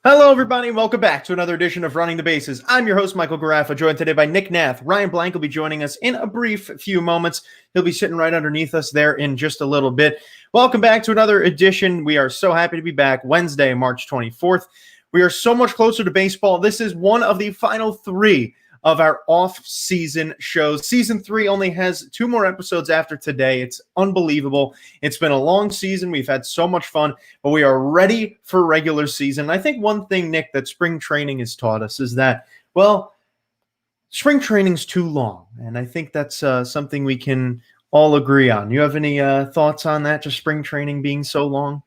Hello, everybody. Welcome back to another edition of Running the Bases. I'm your host, Michael Garaffa, joined today by Nick Nath. Ryan Blank will be joining us in a brief few moments. He'll be sitting right underneath us there in just a little bit. Welcome back to another edition. We are so happy to be back Wednesday, March 24th. We are so much closer to baseball. This is one of the final three of our off-season shows. Season 3 only has 2 more episodes after today. It's unbelievable. It's been a long season. We've had so much fun, but we are ready for regular season. I think one thing, Nick, that spring training has taught us is that, well, spring training's too long, and I think that's something we can all agree on. You have any thoughts on that, just spring training being so long?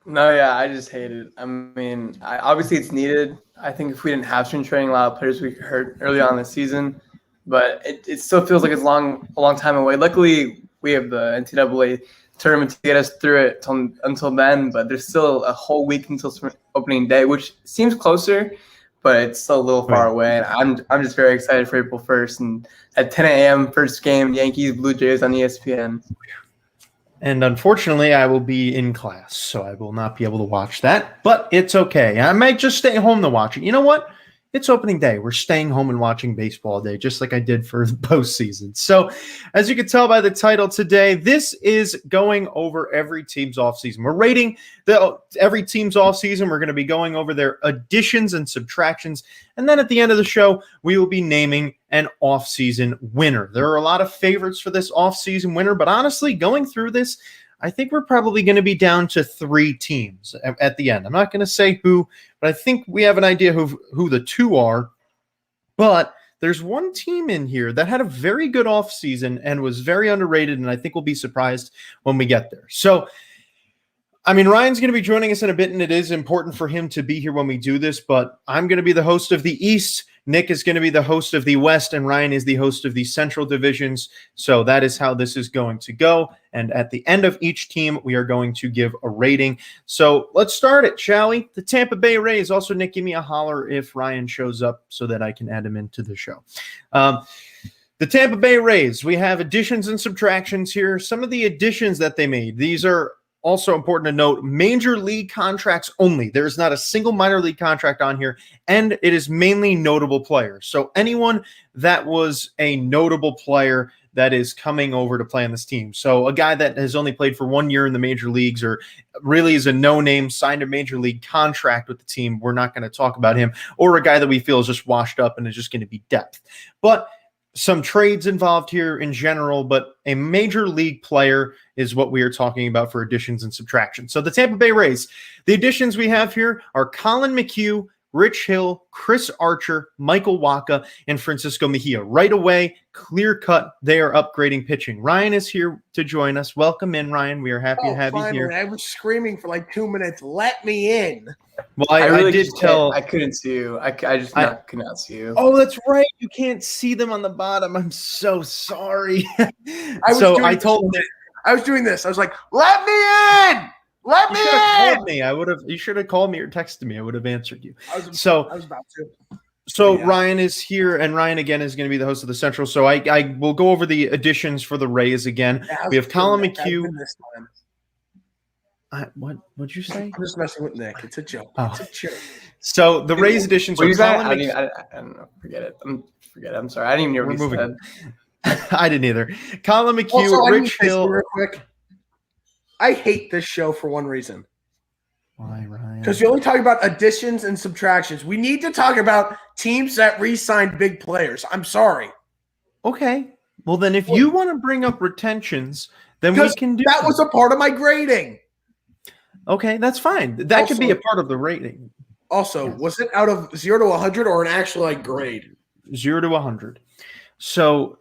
No, yeah, I just hate it. I mean, obviously it's needed. I think if we didn't have spring training, a lot of players would get hurt early on in the season. But it still feels like it's a long time away. Luckily, we have the NCAA tournament to get us through it until then. But there's still a whole week until opening day, which seems closer, but it's still a little far away. And I'm just very excited for April 1st. And at 10 a.m., first game, Yankees, Blue Jays on ESPN. And unfortunately, I will be in class, so I will not be able to watch that. But it's okay. I might just stay home to watch it. You know what? It's opening day. We're staying home and watching baseball all day, just like I did for the postseason. So, as you can tell by the title today, this is going over every team's offseason. We're rating every team's offseason. We're going to be going over their additions and subtractions. And then at the end of the show, we will be naming an offseason winner. There are a lot of favorites for this offseason winner, but honestly, going through this, I think we're probably going to be down to 3 teams at the end. I'm not going to say who, but I think we have an idea who the 2 are. But there's one team in here that had a very good offseason and was very underrated, and I think we'll be surprised when we get there. So, I mean, Ryan's going to be joining us in a bit, and it is important for him to be here when we do this, but I'm going to be the host of the East. Nick is going to be the host of the West, and Ryan is the host of the Central divisions. So that is how this is going to go. And at the end of each team, we are going to give a rating. So let's start it, shall we? The Tampa Bay Rays. Also, Nick, give me a holler if Ryan shows up so that I can add him into the show. The Tampa Bay Rays, we have additions and subtractions here. Some of the additions that they made, these are also important to note, major league contracts only. There's not a single minor league contract on here, and it is mainly notable players. So anyone that was a notable player that is coming over to play on this team. So a guy that has only played for 1 year in the major leagues or really is a no-name, signed a major league contract with the team, we're not going to talk about him, or a guy that we feel is just washed up and is just going to be depth. But some trades involved here in general, but a major league player is what we are talking about for additions and subtractions. So the Tampa Bay Rays, the additions we have here are Colin McHugh, Rich Hill, Chris Archer, Michael Wacha, and Francisco Mejia. Right away, clear cut, they are upgrading pitching. Ryan is here to join us. Welcome in, Ryan. We are happy to have you here. I was screaming for like 2 minutes. Let me in. Well, I did tell. I couldn't see you. I could not see you. Oh, that's right. You can't see them on the bottom. I'm so sorry. I was doing this. I was like, let me in. Let me in. Called me. You should have called me or texted me. I would have answered you. I was about to. So yeah. Ryan is here, and Ryan again is going to be the host of the Central. So I will go over the additions for the Rays again. Yeah, we have Colin McHugh. What'd you say? I'm just messing with Nick. It's a joke. Oh. It's a joke. So the Rays additions are Colin McHugh. I don't know. Forget it. I'm sorry. I didn't even know what you said. I didn't either. Colin McHugh, also, Rich Hill. Real quick. I hate this show for one reason. Why, Ryan? Because you only talk about additions and subtractions. We need to talk about teams that re-signed big players. I'm sorry. Okay. Well, then if you want to bring up retentions, then we can do that. Was a part of my grading. Okay, that's fine. That could be a part of the rating. Also, was it out of 0 to 100 or an actual grade? 0 to 100. So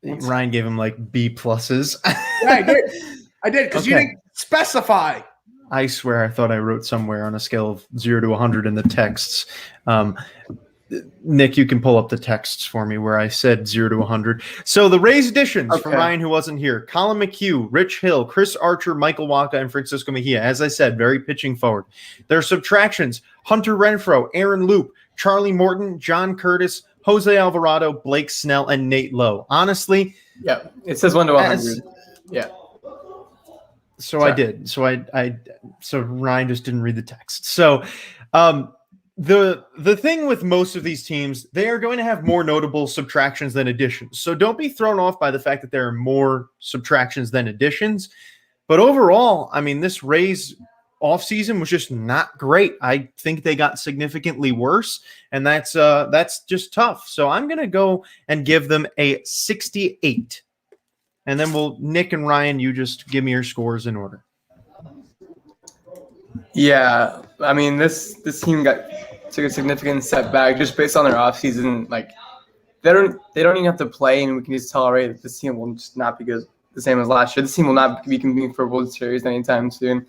Ryan gave him like B pluses. Yeah, I did because you didn't specify. I swear I thought I wrote somewhere on a scale of 0 to 100 in the texts. Nick, you can pull up the texts for me where I said 0 to 100. So the Rays additions from Ryan, who wasn't here: Colin McHugh, Rich Hill, Chris Archer, Michael Wacha, and Francisco Mejia. As I said, very pitching forward. Their subtractions: Hunter Renfroe, Aaron Loop, Charlie Morton, John Curtis, Jose Alvarado, Blake Snell, and Nate Lowe. Honestly, yeah, it says 1 to 100. Yeah. So I did. So Ryan just didn't read the text. So the thing with most of these teams, they are going to have more notable subtractions than additions. So don't be thrown off by the fact that there are more subtractions than additions. But overall, I mean, this Rays offseason was just not great. I think they got significantly worse, and that's just tough. So I'm going to go and give them a 68. And then Nick and Ryan, you just give me your scores in order. Yeah, I mean this team took a significant step back just based on their offseason. Like they don't even have to play, and we can just tolerate that this team will just not be good the same as last year. This team will not be competing for a World Series anytime soon.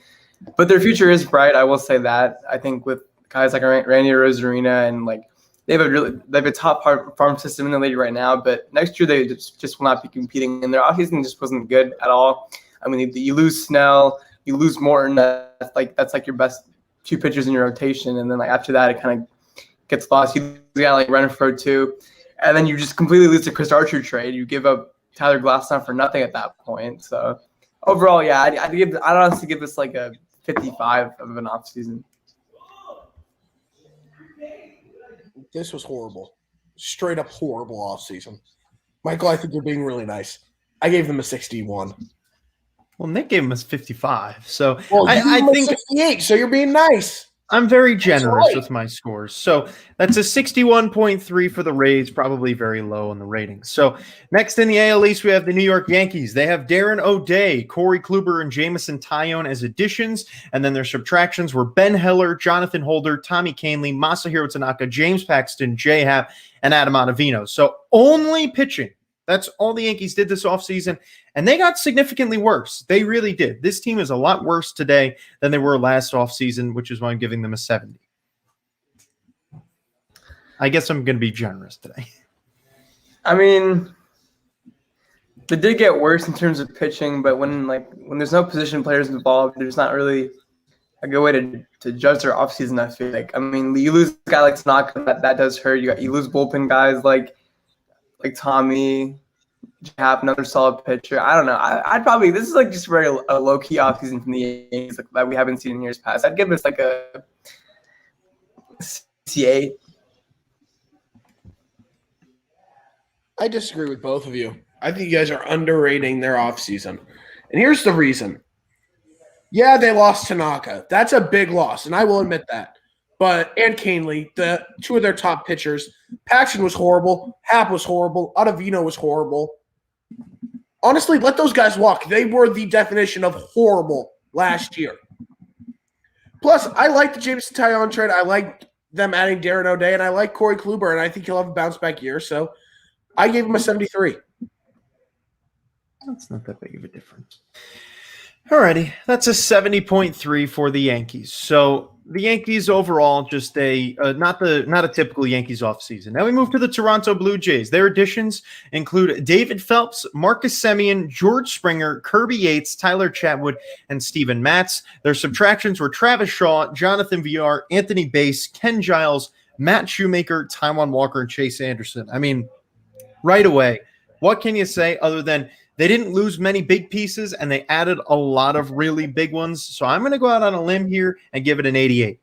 But their future is bright. I will say that. I think with guys like Randy Rosarina and like they have a top farm system in the league right now. But next year they just will not be competing, and their offseason just wasn't good at all. I mean, you lose Snell, you lose Morton. That's like your best two pitchers in your rotation, and then like after that it kind of gets lost. You got like Renfroe too, and then you just completely lose the Chris Archer trade. You give up Tyler Glasnow for nothing at that point. So overall, yeah, I'd honestly give this like a 55 of an offseason. This was horrible. Straight up horrible offseason. Michael, I think you're being really nice. I gave them a 61. Well, Nick gave him a 55. So I think 68, so you're being nice. I'm very generous with my scores. So that's a 61.3 for the Rays, probably very low on the ratings. So next in the AL East, we have the New York Yankees. They have Darren O'Day, Corey Kluber, and Jamison Tyone as additions. And then their subtractions were Ben Heller, Jonathan Holder, Tommy Kahnle, Masahiro Tanaka, James Paxton, Jay Happ, and Adam Ottavino. So only pitching. That's all the Yankees did this offseason, and they got significantly worse. They really did. This team is a lot worse today than they were last offseason, which is why I'm giving them a 70. I guess I'm going to be generous today. I mean, they did get worse in terms of pitching, but when there's no position players involved, there's not really a good way to judge their offseason, I feel like. I mean, you lose a guy like Tanaka, that does hurt. You lose bullpen guys like Tommy, Jap, another solid pitcher. I don't know. I'd probably, this is like just very a low key offseason from the Yankees that we haven't seen in years past. I'd give this like a 68. I disagree with both of you. I think you guys are underrating their offseason. And here's the reason. Yeah, they lost Tanaka. That's a big loss, and I will admit that. And Kahnle, the two of their top pitchers. Paxton was horrible. Happ was horrible. Ottavino was horrible. Honestly, let those guys walk. They were the definition of horrible last year. Plus, I like the Jameson Taillon trade. I like them adding Darren O'Day, and I like Corey Kluber, and I think he'll have a bounce-back year. So I gave him a 73. That's not that big of a difference. Alrighty, that's a 70.3 for the Yankees. So the Yankees overall, just not a typical Yankees offseason. Now we move to the Toronto Blue Jays. Their additions include David Phelps, Marcus Semien, George Springer, Kirby Yates, Tyler Chatwood, and Steven Matz. Their subtractions were Travis Shaw, Jonathan Villar, Anthony Bass, Ken Giles, Matt Shoemaker, Taijuan Walker, and Chase Anderson. I mean, right away, what can you say other than they didn't lose many big pieces, and they added a lot of really big ones. So I'm going to go out on a limb here and give it an 88.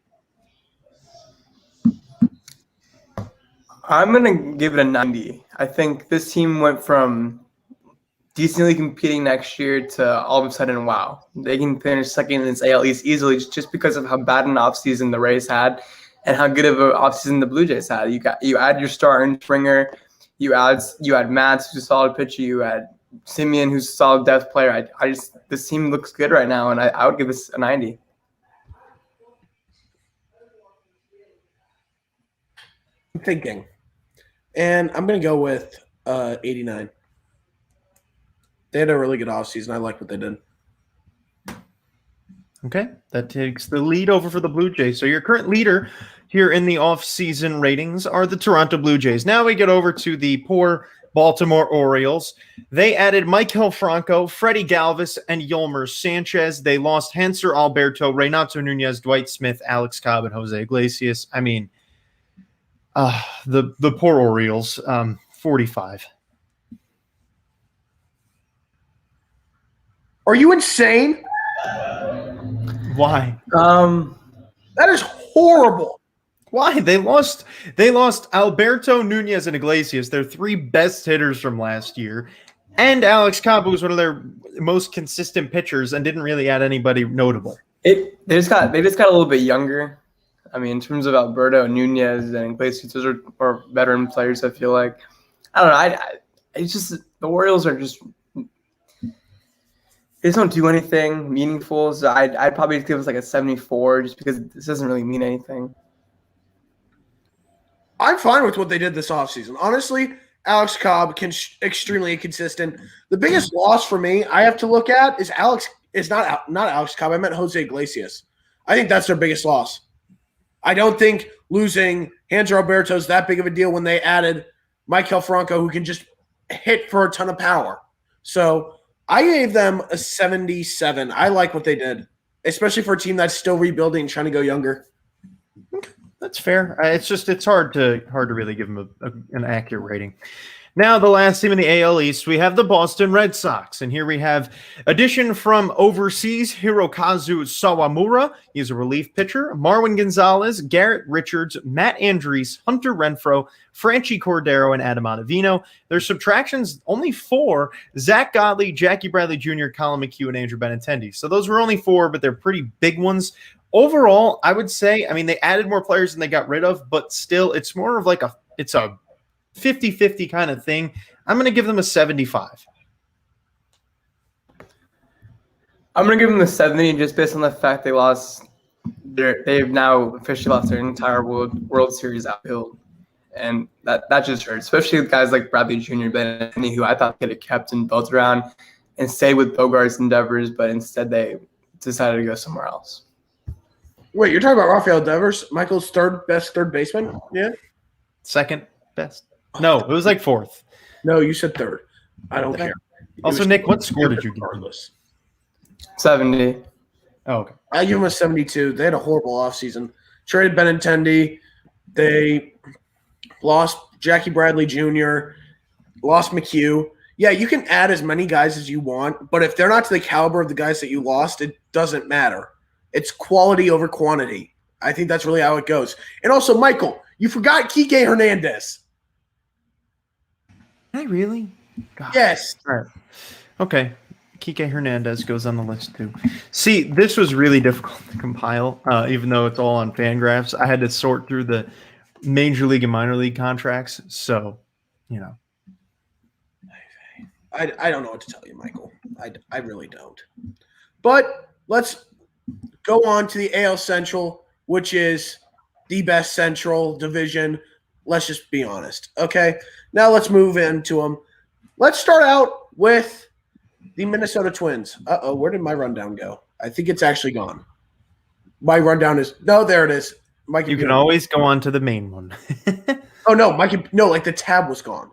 I'm going to give it a 90. I think this team went from decently competing next year to all of a sudden, wow, they can finish second in this AL East easily just because of how bad an offseason the Rays had and how good of an offseason the Blue Jays had. You add your star in Springer, you add Matz, who's a solid pitcher, you add Semien, who's a solid depth player. This team looks good right now, and I would give this a 90. I'm thinking. And I'm going to go with 89. They had a really good offseason. I like what they did. Okay, that takes the lead over for the Blue Jays. So your current leader here in the offseason ratings are the Toronto Blue Jays. Now we get over to the poor Baltimore Orioles. They added Maikel Franco, Freddie Galvis, and Yolmer Sanchez. They lost Hanser Alberto, Renato Nunez, Dwight Smith, Alex Cobb, and Jose Iglesias. I mean, the poor Orioles, 45. Are you insane? Why? That is horrible. Why? They lost Alberto, Nunez, and Iglesias, their 3 best hitters from last year, and Alex Cobb, who was one of their most consistent pitchers and didn't really add anybody notable. They just got a little bit younger. I mean, in terms of Alberto, Nunez, and Iglesias, those are veteran players. I feel like I don't know. It's just the Orioles are just they just don't do anything meaningful. So I'd probably give us like a 74, just because this doesn't really mean anything. I'm fine with what they did this offseason. Honestly, Alex Cobb extremely inconsistent. The biggest loss for me I have to look at is not Alex Cobb. I meant Jose Iglesias. I think that's their biggest loss. I don't think losing Hanser Alberto is that big of a deal when they added Maikel Franco, who can just hit for a ton of power. So I gave them a 77. I like what they did, especially for a team that's still rebuilding and trying to go younger. That's fair. It's hard to really give them an accurate rating. Now, the last team in the AL East, we have the Boston Red Sox. And here we have addition from overseas, Hirokazu Sawamura. He's a relief pitcher. Marwin Gonzalez, Garrett Richards, Matt Andrees, Hunter Renfroe, Franchi Cordero, and Adam Ottavino. Their subtractions, only 4. Zach Godley, Jackie Bradley Jr., Colin McHugh, and Andrew Benintendi. So those were only 4, but they're pretty big ones. Overall, I would say, I mean, they added more players than they got rid of, but still, it's more of like it's a 50-50 kind of thing. I'm going to give them a 75. I'm going to give them a 70 just based on the fact they've now officially lost their entire World Series outfield. And that just hurts, especially with guys like Bradley Jr., Benintendi, who I thought could have kept and built around and stayed with Bogart's endeavors, but instead they decided to go somewhere else. Wait, you're talking about Rafael Devers, Michael's best third baseman? Yeah? Second best? No, it was like 4th. No, you said 3rd. I don't care. Also, Nick, what score did you give? 70. Oh, okay. I give them a 72. They had a horrible offseason. Traded Benintendi. They lost Jackie Bradley Jr., lost McHugh. Yeah, you can add as many guys as you want, but if they're not to the caliber of the guys that you lost, it doesn't matter. It's quality over quantity. I think that's really how it goes. And also, Michael, you forgot Kike Hernandez. Did I really? God. Yes. All right. Okay. Kike Hernandez goes on the list too. See, this was really difficult to compile, even though it's all on Fangraphs. I had to sort through the major league and minor league contracts. So, you know. I don't know what to tell you, Michael. I really don't. But let's go on to the AL Central, which is the best Central division. Let's just be honest. Okay, now let's move into them. Let's start out with the Minnesota Twins. Uh-oh, where did my rundown go? I think it's actually gone. My rundown is – no, there it is. You can always go on to the main one. Oh, no, like the tab was gone.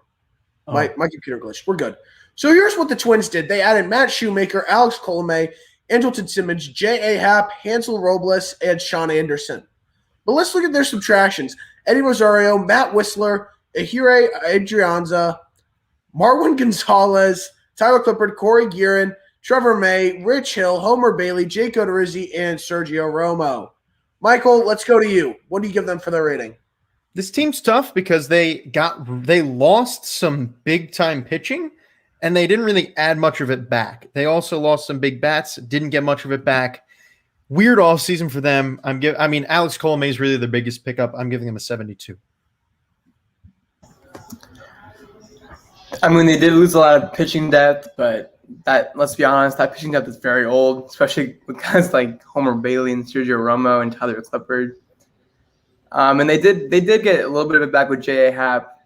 Oh. My computer glitched. We're good. So here's what the Twins did. They added Matt Shoemaker, Alex Colomé, Andrelton Simmons, J.A. Happ, Hansel Robles, and Sean Anderson. But let's look at their subtractions. Eddie Rosario, Matt Whistler, Ehire Adrianza, Marwin Gonzalez, Tyler Clippard, Corey Guerin, Trevor May, Rich Hill, Homer Bailey, Jake Odorizzi, and Sergio Romo. Michael, let's go to you. What do you give them for their rating? This team's tough because they lost some big-time pitching, and they didn't really add much of it back. They also lost some big bats, didn't get much of it back. Weird offseason for them. Alex Colomé is really the biggest pickup. I'm giving them a 72. I mean, they did lose a lot of pitching depth, but let's be honest, that pitching depth is very old, especially with guys like Homer Bailey and Sergio Romo and Tyler Clippard. And they did get a little bit of it back with J.A. Happ,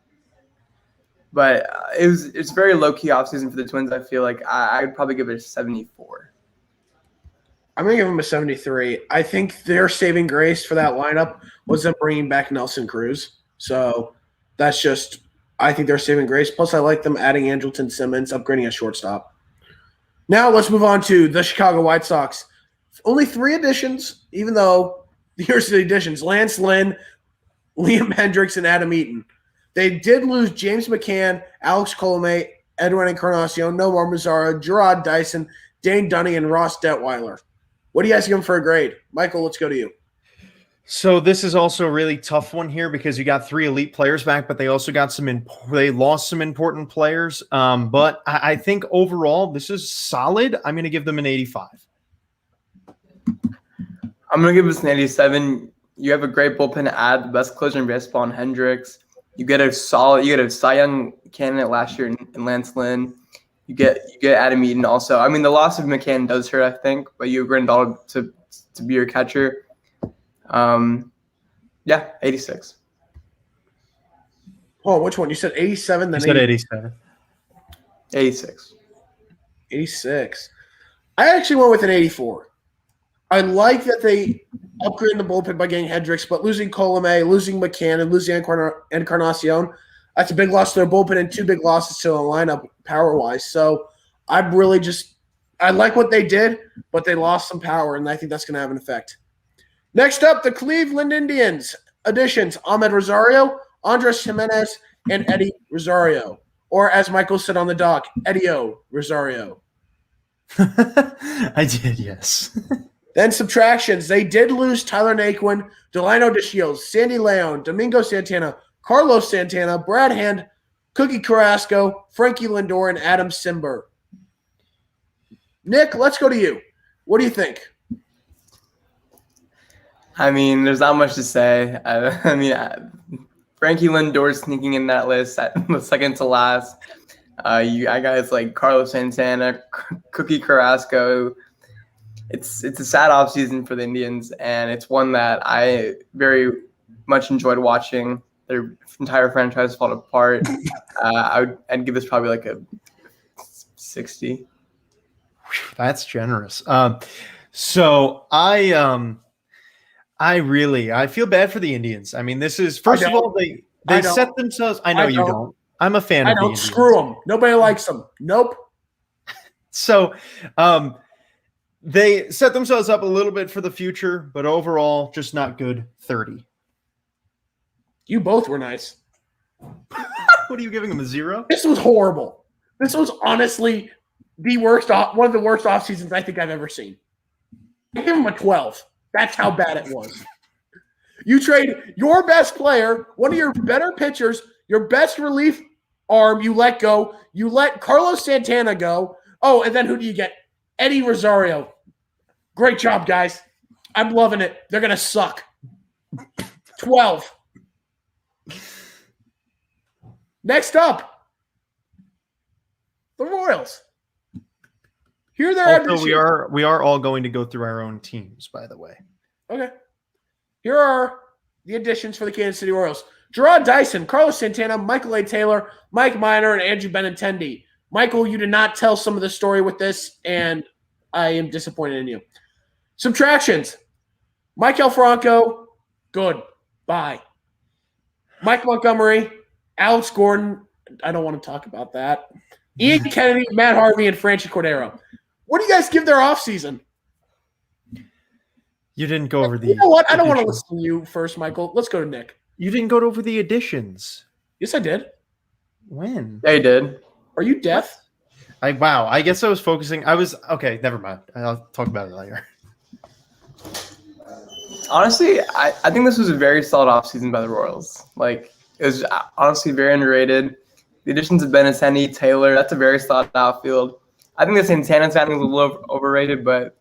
but it's very low-key offseason for the Twins. I feel like I'd probably give it a 74. I'm going to give them a 73. I think their saving grace for that lineup was them bringing back Nelson Cruz. So that's just – I think they're saving grace. Plus, I like them adding Andrelton Simmons, upgrading a shortstop. Now let's move on to the Chicago White Sox. Only 3 additions, even though here's the additions. Lance Lynn, Liam Hendricks, and Adam Eaton. They did lose James McCann, Alex Colomé, Edwin Encarnacion, Nomar Mazara, Gerard Dyson, Dane Dunning, and Ross Detweiler. What do you guys give them for a grade? Michael, let's go to you. So this is also a really tough one here because you got 3 elite players back, but they also got they lost some important players. But I think overall this is solid. I'm going to give them an 85. I'm going to give this an 87. You have a great bullpen to add, the best closer in baseball in Hendricks. You get a Cy Young candidate last year in Lance Lynn. You get Adam Eaton also. I mean, the loss of McCann does hurt, I think, but you have Grandal to be your catcher. 86. Oh, which one? You said 87, then You said 87. 86. 86. I actually went with an 84. I like that they upgraded the bullpen by getting Hendricks, but losing Colomé, losing McCann, and losing Encarnacion, that's a big loss to their bullpen and 2 big losses to the lineup power-wise. So I'm really I like what they did, but they lost some power, and I think that's going to have an effect. Next up, the Cleveland Indians additions: Ahmed Rosario, Andres Jimenez, and Eddie Rosario. Or as Michael said on the dock, Eddie-O Rosario. I did, yes. Then subtractions. They did lose Tyler Naquin, Delino DeShields, Sandy Leon, Domingo Santana, Carlos Santana, Brad Hand, Cookie Carrasco, Frankie Lindor, and Adam Simber. Nick, let's go to you. What do you think? I mean, there's not much to say. Frankie Lindor sneaking in that list at the second to last. I guys like Carlos Santana, Cookie Carrasco. It's a sad offseason for the Indians, and it's one that I very much enjoyed watching. Their entire franchise fall apart. I'd give this probably like a 60. That's generous. So I feel bad for the Indians. I mean, this is first of all they set themselves. I know you don't. I'm a fan of the Indians. Screw them. Nobody likes them. Nope. So, they set themselves up a little bit for the future, but overall, just not good. 30. You both were nice. What are you giving them, a 0? This was horrible. This was honestly one of the worst off seasons I think I've ever seen. I give them a 12. That's how bad it was. You trade your best player, one of your better pitchers, your best relief arm, you let go. You let Carlos Santana go. Oh, and then who do you get? Eddie Rosario. Great job, guys. I'm loving it. They're going to suck. 12. Next up, the Royals. Here they're also, we are all going to go through our own teams, by the way. Okay. Here are the additions for the Kansas City Royals: Gerard Dyson, Carlos Santana, Michael A. Taylor, Mike Minor, and Andrew Benintendi. Michael, you did not tell some of the story with this, and I am disappointed in you. Subtractions: Michael Franco, good, bye. Mike Montgomery, Alex Gordon, I don't want to talk about that. Ian Kennedy, Matt Harvey, and Franchi Cordero. What do you guys give their offseason? You didn't go over the. You know what? I don't want to listen to you first, Michael. Let's go to Nick. You didn't go over the additions. Yes, I did. When? They did. Are you deaf? Wow. I guess I was focusing. Okay. Never mind. I'll talk about it later. Honestly, I think this was a very solid offseason by the Royals. Like, it was honestly very underrated. The additions of Benintendi, Taylor, that's a very solid outfield. I think the Santana signing was a little overrated, but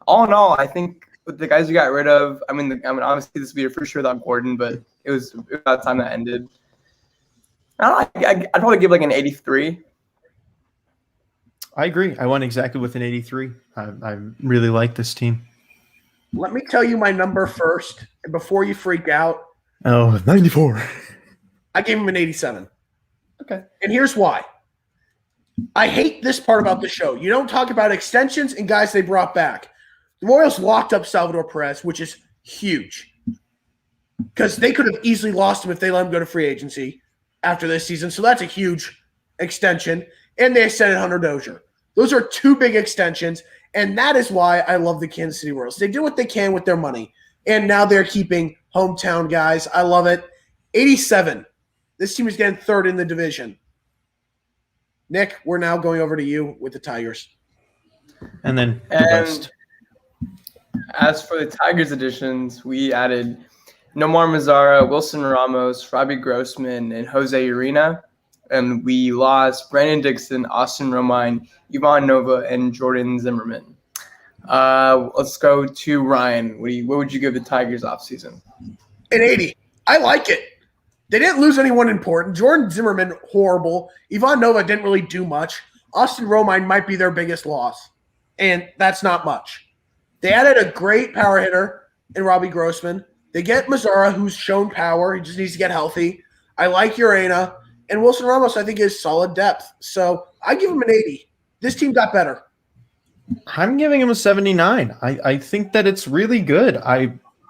all in all, I think with the guys you got rid of, obviously this would be for sure without Gordon, but it was about time that ended. I don't know, I'd probably give like an 83. I agree. I went exactly with an 83. I really like this team. Let me tell you my number first, and before you freak out. Oh, 94. I gave him an 87. Okay. And here's why. I hate this part about the show. You don't talk about extensions and guys they brought back. The Royals locked up Salvador Perez, which is huge. Because they could have easily lost him if they let him go to free agency after this season. So that's a huge extension. And they extended Hunter Dozier. Those are 2 big extensions. And that is why I love the Kansas City Royals. They do what they can with their money. And now they're keeping hometown guys. I love it. 87. This team is getting 3rd in the division. Nick, we're now going over to you with the Tigers. And then the rest. As for the Tigers additions, we added Nomar Mazara, Wilson Ramos, Robbie Grossman, and Jose Urena. And we lost Brandon Dixon, Austin Romine, Ivan Nova, and Jordan Zimmerman. Let's go to Ryan. What would you give the Tigers offseason? An 80. I like it. They didn't lose anyone important. Jordan Zimmerman, horrible. Ivan Nova didn't really do much. Austin Romine might be their biggest loss, and that's not much. They added a great power hitter in Robbie Grossman. They get Mazzara, who's shown power. He just needs to get healthy. I like Urena. And Wilson Ramos, I think, is solid depth. So I give him an 80. This team got better. I'm giving him a 79. I think that it's really good.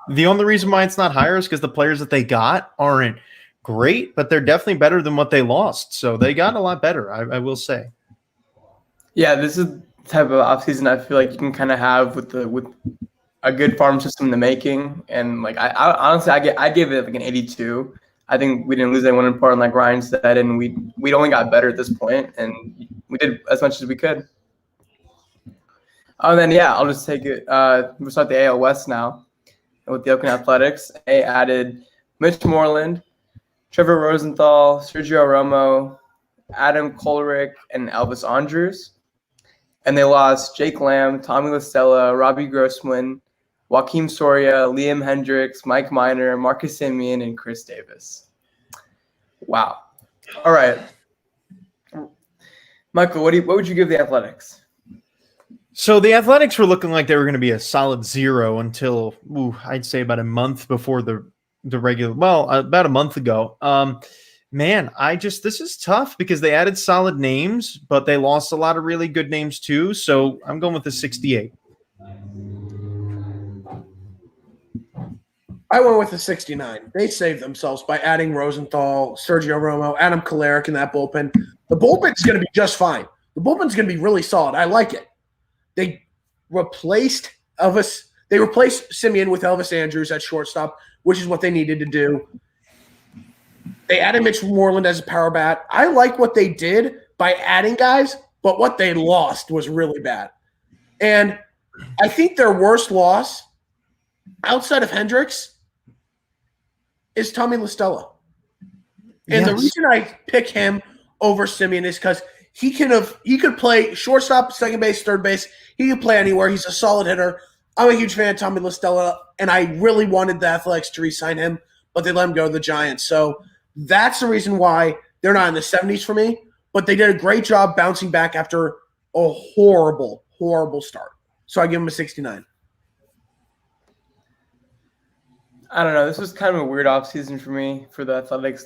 The only reason why it's not higher is because the players that they got aren't great, but they're definitely better than what they lost. So they got a lot better, I will say. Yeah, this is the type of offseason I feel like you can kind of have with a good farm system in the making. And like I honestly I gave it like an 82. I think we didn't lose anyone important, like Ryan said, and we only got better at this point, and we did as much as we could. Oh, then yeah, I'll just take it. We'll start the AL West now with the Oakland Athletics. They added Mitch Moreland, Trevor Rosenthal, Sergio Romo, Adam Kolarek, and Elvis Andrews. And they lost Jake Lamb, Tommy LaStella, Robbie Grossman, Joaquim Soria, Liam Hendricks, Mike Minor, Marcus Semien, and Chris Davis. Wow. All right. Michael, what would you give the Athletics? So the Athletics were looking like they were going to be a solid 0 until I'd say about a month before the regular. Well, about a month ago. Man, this is tough because they added solid names, but they lost a lot of really good names too. So I'm going with the 68. I went with the 69. They saved themselves by adding Rosenthal, Sergio Romo, Adam Kolarek in that bullpen. The bullpen's going to be just fine. The bullpen's going to be really solid. I like it. They replaced Elvis. They replaced Semien with Elvis Andrews at shortstop, which is what they needed to do. They added Mitch Moreland as a power bat. I like what they did by adding guys, but what they lost was really bad. And I think their worst loss outside of Hendricks is Tommy LaStella. And the reason I pick him over Semien is because he could play shortstop, second base, third base. He could play anywhere. He's a solid hitter. I'm a huge fan of Tommy LaStella, and I really wanted the Athletics to re-sign him, but they let him go to the Giants. So that's the reason why they're not in the 70s for me, but they did a great job bouncing back after a horrible, horrible start. So I give them a 69. I don't know. This was kind of a weird offseason for me for the Athletics.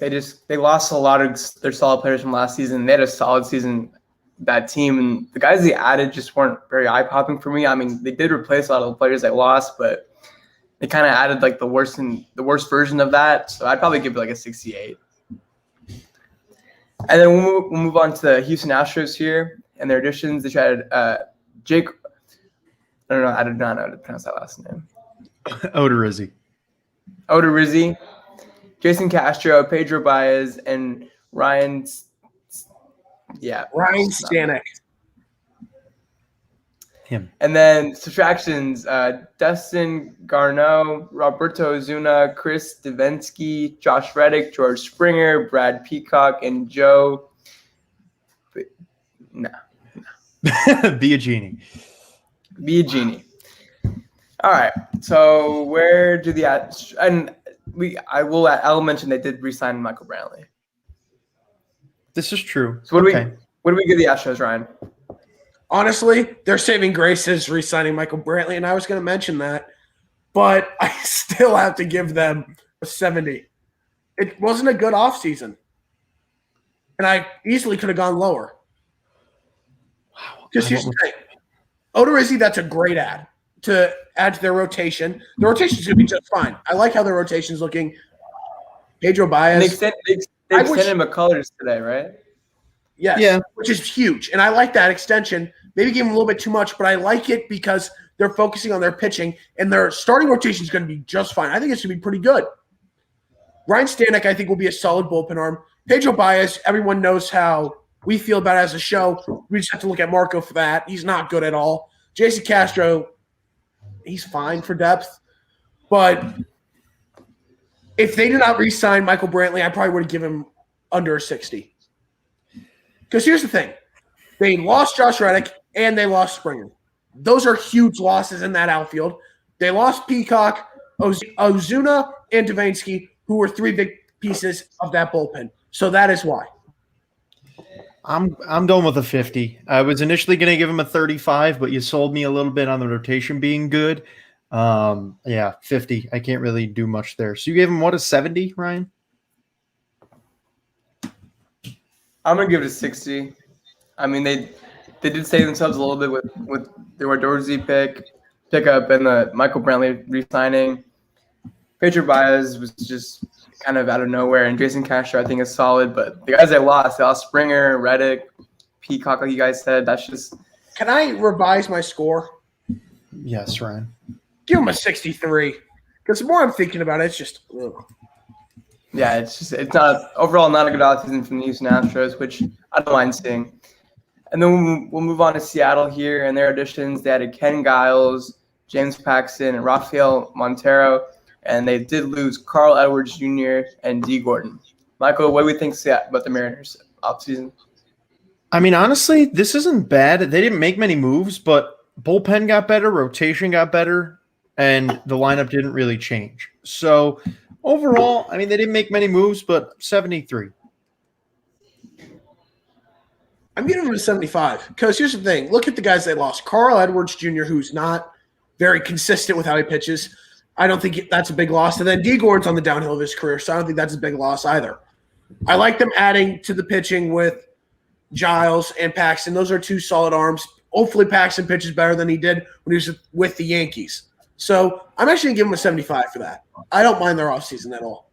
They lost a lot of their solid players from last season. They had a solid season, that team, and the guys they added just weren't very eye-popping for me. I mean, they did replace a lot of the players they lost, but they kind of added like the worst version of that. So I'd probably give it like a 68. And then we'll move on to the Houston Astros here and their additions. They tried Jake. I don't know. I did not know how to pronounce that last name. Odorizzi, Jason Castro, Pedro Baez, and Ryan Stanek. Him. And then subtractions, Dustin Garneau, Roberto Ozuna, Chris Davinsky, Josh Reddick, George Springer, Brad Peacock, and Joe. Biagini. All right. So where do I'll mention they did re-sign Michael Brantley. This is true. So what do we give the Astros, Ryan? Honestly, they're saving graces re-signing Michael Brantley, and I was going to mention that, but I still have to give them a 70. It wasn't a good offseason, and I easily could have gone lower. Wow. Just here's the thing. Odorizzi, that's a great add to their rotation. The rotation is going to be just fine. I like how their rotation is looking. Pedro Baez. They extended McCullers today, right? Yes, yeah, which is huge. And I like that extension. Maybe give them a little bit too much, but I like it because they're focusing on their pitching, and their starting rotation is going to be just fine. I think it's going to be pretty good. Ryan Stanek, I think, will be a solid bullpen arm. Pedro Baez, everyone knows how we feel about it as a show. We just have to look at Marco for that. He's not good at all. Jason Castro, he's fine for depth. But if they did not re-sign Michael Brantley, I probably would have given him under a 60. Because here's the thing. They lost Josh Reddick and they lost Springer. Those are huge losses in that outfield. They lost Peacock, Ozuna, and Devanski, who were 3 big pieces of that bullpen. So that is why. I'm going with a 50. I was initially going to give him a 35, but you sold me a little bit on the rotation being good. 50. I can't really do much there. So you gave him what, a 70, Ryan? I'm gonna give it a 60. I mean, they did save themselves a little bit with their Dorsey pickup and the Michael Brantley re-signing. Pedro Baez was just kind of out of nowhere, and Jason Castro I think is solid. But the guys they lost Springer, Reddick, Peacock, like you guys said. That's just. Can I revise my score? Yes, Ryan. Give him a 63. Because the more I'm thinking about it, it's just. Ugh. Yeah, it's not overall not a good offseason from the Houston Astros, which I don't mind seeing. And then we'll move on to Seattle here, and their additions. They added Ken Giles, James Paxton, and Rafael Montero, and they did lose Carl Edwards Jr. and D. Gordon. Michael, what do we think about the Mariners offseason? I mean, honestly, this isn't bad. They didn't make many moves, but bullpen got better, rotation got better, and the lineup didn't really change. So overall, I mean, they didn't make many moves, but 73. I'm giving him a 75 because here's the thing. Look at the guys they lost. Carl Edwards Jr., who's not very consistent with how he pitches. I don't think that's a big loss. And then D. Gordon's on the downhill of his career, so I don't think that's a big loss either. I like them adding to the pitching with Giles and Paxton. Those are 2 solid arms. Hopefully Paxton pitches better than he did when he was with the Yankees. So I'm actually going to give him a 75 for that. I don't mind their offseason at all.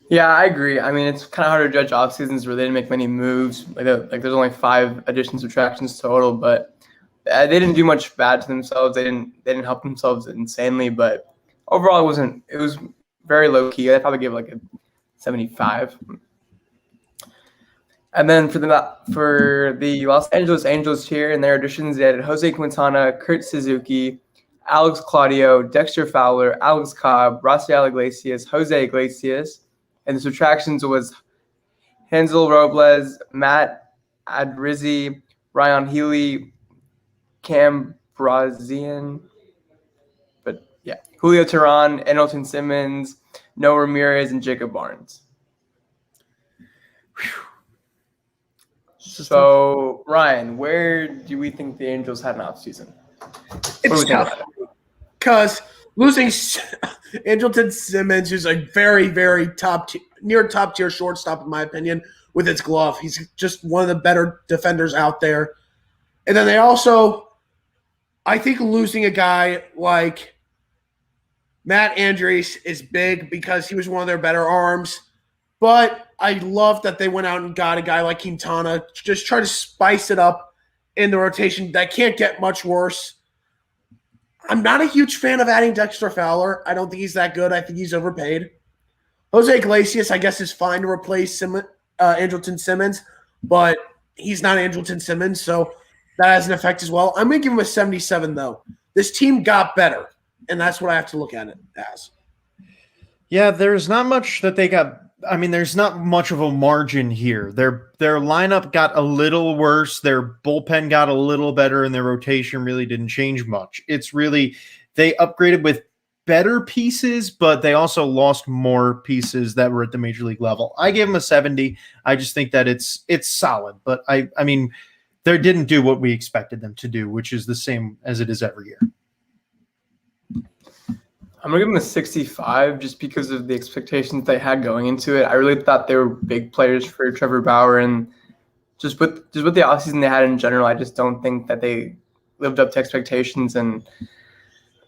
Yeah, I agree. I mean, it's kind of hard to judge off seasons where they didn't make many moves. Like there's only 5 additions, subtractions total, but they didn't do much bad to themselves. They didn't help themselves insanely, but overall it was very low key. I'd probably give like a 75. And then for the Los Angeles Angels here and their additions, they added Jose Quintana, Kurt Suzuki, Alex Claudio, Dexter Fowler, Alex Cobb, Rafael Iglesias, Jose Iglesias. And the subtractions was Hansel Robles, Matt Adrizzi, Ryan Healy, Cam Brazian, Julio Teheran, Enelton Simmons, Noah Ramirez, and Jacob Barnes. So, Ryan, where do we think the Angels had an offseason? It's tough because losing Andrelton Simmons, who's a very, very near top tier shortstop, in my opinion, with his glove. He's just one of the better defenders out there. And then they also, I think losing a guy like Matt Andriese is big because he was one of their better arms. But I love that they went out and got a guy like Quintana, just try to spice it up in the rotation. That can't get much worse. I'm not a huge fan of adding Dexter Fowler. I don't think he's that good. I think he's overpaid. Jose Iglesias, I guess, is fine to replace Andrelton Simmons, but he's not Andrelton Simmons, so that has an effect as well. I'm going to give him a 77, though. This team got better, and that's what I have to look at it as. Yeah, there's not much that they got. I mean, there's not much of a margin here. Their lineup got a little worse. Their bullpen got a little better, and their rotation really didn't change much. It's really they upgraded with better pieces, but they also lost more pieces that were at the major league level. I gave them a 70. I just think that it's solid, but I mean, they didn't do what we expected them to do, which is the same as it is every year. I'm going to give them a 65 just because of the expectations they had going into it. I really thought they were big players for Trevor Bauer, and just with the offseason they had in general, I just don't think that they lived up to expectations. And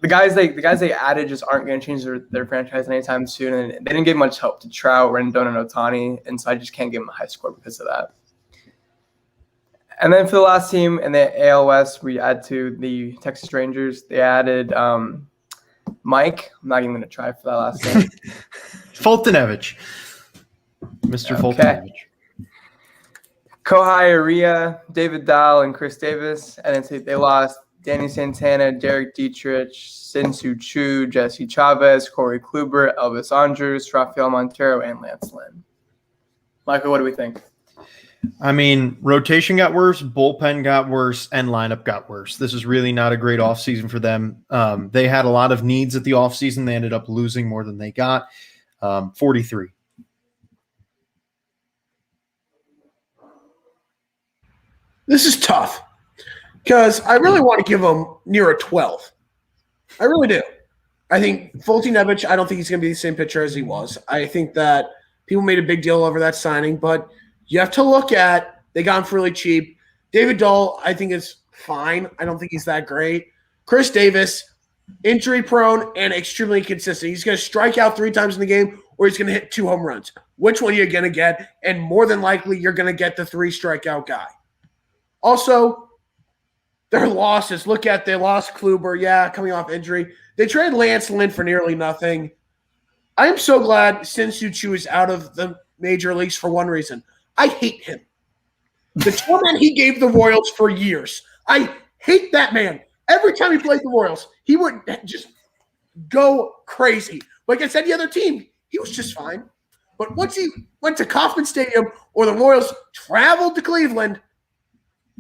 the guys they added just aren't going to change their franchise anytime soon. And they didn't give much help to Trout, Rendon, and Ohtani, and so I just can't give them a high score because of that. And then for the last team in the AL West, we add to the Texas Rangers. They added Mike. I'm not even going to try for that last name. Fultonevich. Mr. Okay. Fultonevich. Kohai Aria, David Dahl, and Chris Davis. And then they lost Danny Santana, Derek Dietrich, Sinsu Chu, Jesse Chavez, Corey Kluber, Elvis Andrews, Rafael Montero, and Lance Lynn. Michael, what do we think? I mean, rotation got worse, bullpen got worse, and lineup got worse. This is really not a great offseason for them. They had a lot of needs at the offseason. They ended up losing more than they got. 43. This is tough because I really want to give them near a 12. I really do. I think Foltynewicz, I don't think he's going to be the same pitcher as he was. I think that people made a big deal over that signing, but you have to look at they got him for really cheap. David Dahl, I think, is fine. I don't think he's that great. Chris Davis, injury prone and extremely consistent. He's going to strike out 3 times in the game or he's going to hit 2 home runs. Which one are you going to get? And more than likely, you're going to get the 3 strikeout guy. Also, their losses. Look at they lost Kluber, coming off injury. They traded Lance Lynn for nearly nothing. I am so glad Sinsu Chu is out of the major leagues for one reason. I hate him. The torment he gave the Royals for years. I hate that man. Every time he played the Royals, he would just go crazy. Like I said, the other team, he was just fine. But once he went to Kauffman Stadium or the Royals traveled to Cleveland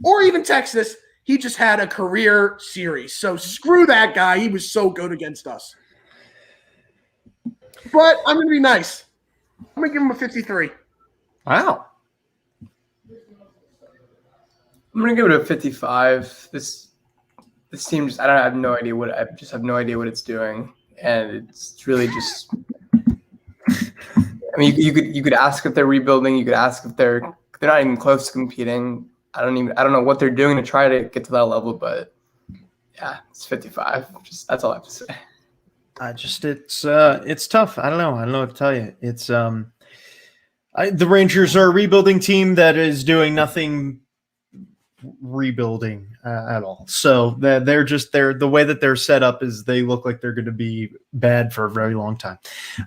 or even Texas, he just had a career series. So screw that guy. He was so good against us. But I'm going to be nice. I'm going to give him a 53. Wow. I'm going to give it a 55. This team just I have no idea what it's doing, and it's really just. I mean, you could ask if they're rebuilding. You could ask if they're not even close to competing. I don't know what they're doing to try to get to that level, but yeah, it's 55. That's all I have to say. It's tough. I don't know what to tell you. It's the Rangers are a rebuilding team that is doing nothing rebuilding at all. So they're the way that they're set up is they look like they're going to be bad for a very long time.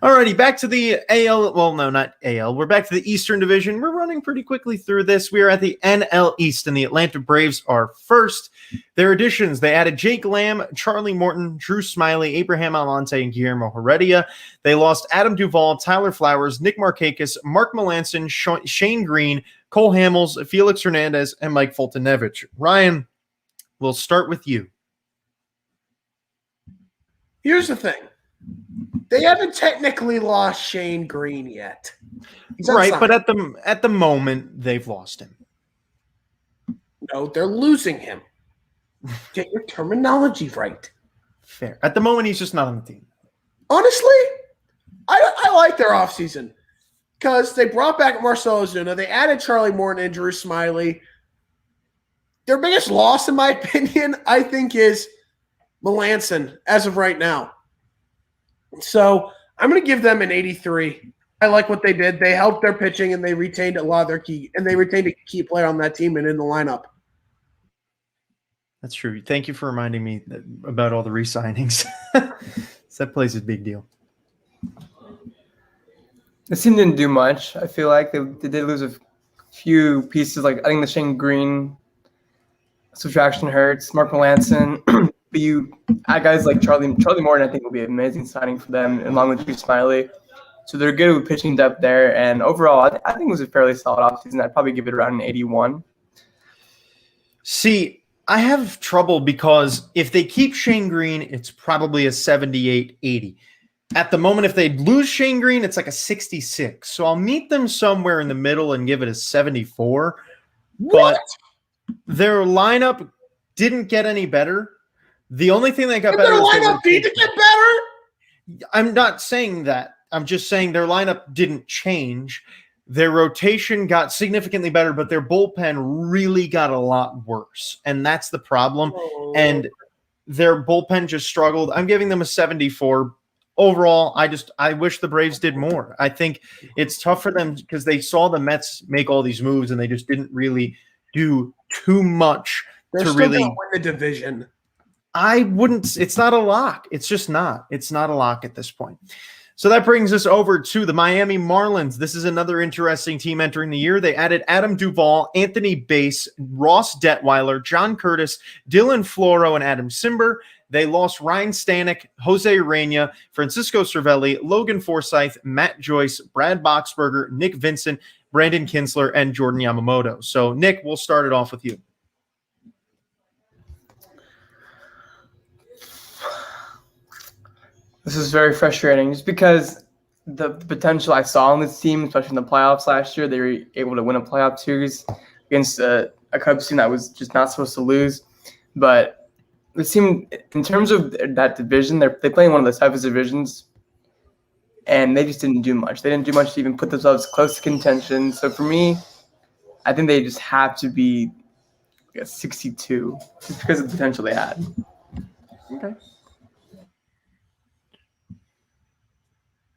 Alrighty, back to the AL. Well, no, not AL. We're back to the Eastern Division. We're running pretty quickly through this. We are at the NL East, and the Atlanta Braves are first. Their additions, they added Jake Lamb, Charlie Morton, Drew Smiley, Abraham Almonte, and Guillermo Heredia. They lost Adam Duvall, Tyler Flowers, Nick Markakis, Mark Melanson, Shane Green, Cole Hamels, Felix Hernandez, and Mike Foltynewicz. Ryan, we'll start with you. Here's the thing. They haven't technically lost Shane Green yet. Right, but at the moment, they've lost him. No, they're losing him. Get your terminology right. Fair. At the moment, he's just not on the team. Honestly, I like their offseason because they brought back Marcell Ozuna. They added Charlie Morton and Drew Smiley. Their biggest loss, in my opinion, I think, is Melanson as of right now. So I'm going to give them an 83. I like what they did. They helped their pitching, and they retained a lot of their key, and they retained a key player on that team and in the lineup. That's true. Thank you for reminding me about all the re-signings. That plays a big deal. This team didn't do much. I feel like they did lose a few pieces. Like I think the Shane Green subtraction hurts. Mark Melanson. But you add guys like Charlie Morton, I think will be an amazing signing for them, along with Drew Smiley. So they're good with pitching depth there. And overall, I think it was a fairly solid offseason. I'd probably give it around an 81. See, I have trouble because if they keep Shane Green, it's probably a 78, 80. At the moment, if they lose Shane Green, it's like a 66. So I'll meet them somewhere in the middle and give it a 74. What? But their lineup didn't get any better. The only thing that got better their was lineup need to get better? I'm not saying that. I'm just saying their lineup didn't change. Their rotation got significantly better, but their bullpen really got a lot worse. And that's the problem. Oh. And their bullpen just struggled. I'm giving them a 74. Overall, I wish the Braves did more. I think it's tough for them because they saw the Mets make all these moves and they just didn't really do too much They're to still really gonna win the division. I wouldn't. It's not a lock. It's just not. It's not a lock at this point. So that brings us over to the Miami Marlins. This is another interesting team entering the year. They added Adam Duvall, Anthony Bass, Ross Detweiler, John Curtis, Dylan Floro, and Adam Simber. They lost Ryan Stanek, Jose Urena, Francisco Cervelli, Logan Forsythe, Matt Joyce, Brad Boxberger, Nick Vincent, Brandon Kinsler, and Jordan Yamamoto. So, Nick, we'll start it off with you. This is very frustrating just because the potential I saw in this team, especially in the playoffs last year, they were able to win a playoff series against a Cubs team that was just not supposed to lose. But the team, in terms of that division, they play in one of the toughest divisions, and they just didn't do much. They didn't do much to even put themselves close to contention. So for me, I think they just have to be a 62 just because of the potential they had. Okay.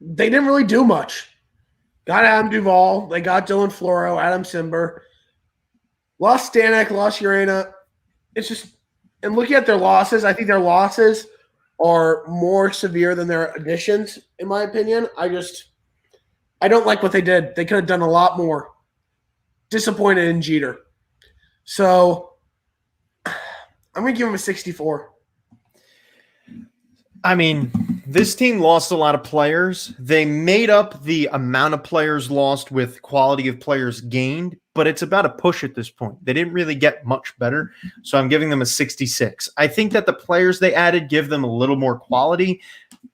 They didn't really do much. Got Adam Duvall. They got Dylan Floro, Adam Simber. Lost Stanek, lost Urena. It's just, and looking at their losses, I think their losses are more severe than their additions, in my opinion. I don't like what they did. They could have done a lot more. Disappointed in Jeter. So I'm going to give him a 64. I mean, this team lost a lot of players. They made up the amount of players lost with quality of players gained, but it's about a push at this point. They didn't really get much better, so I'm giving them a 66. I think that the players they added give them a little more quality,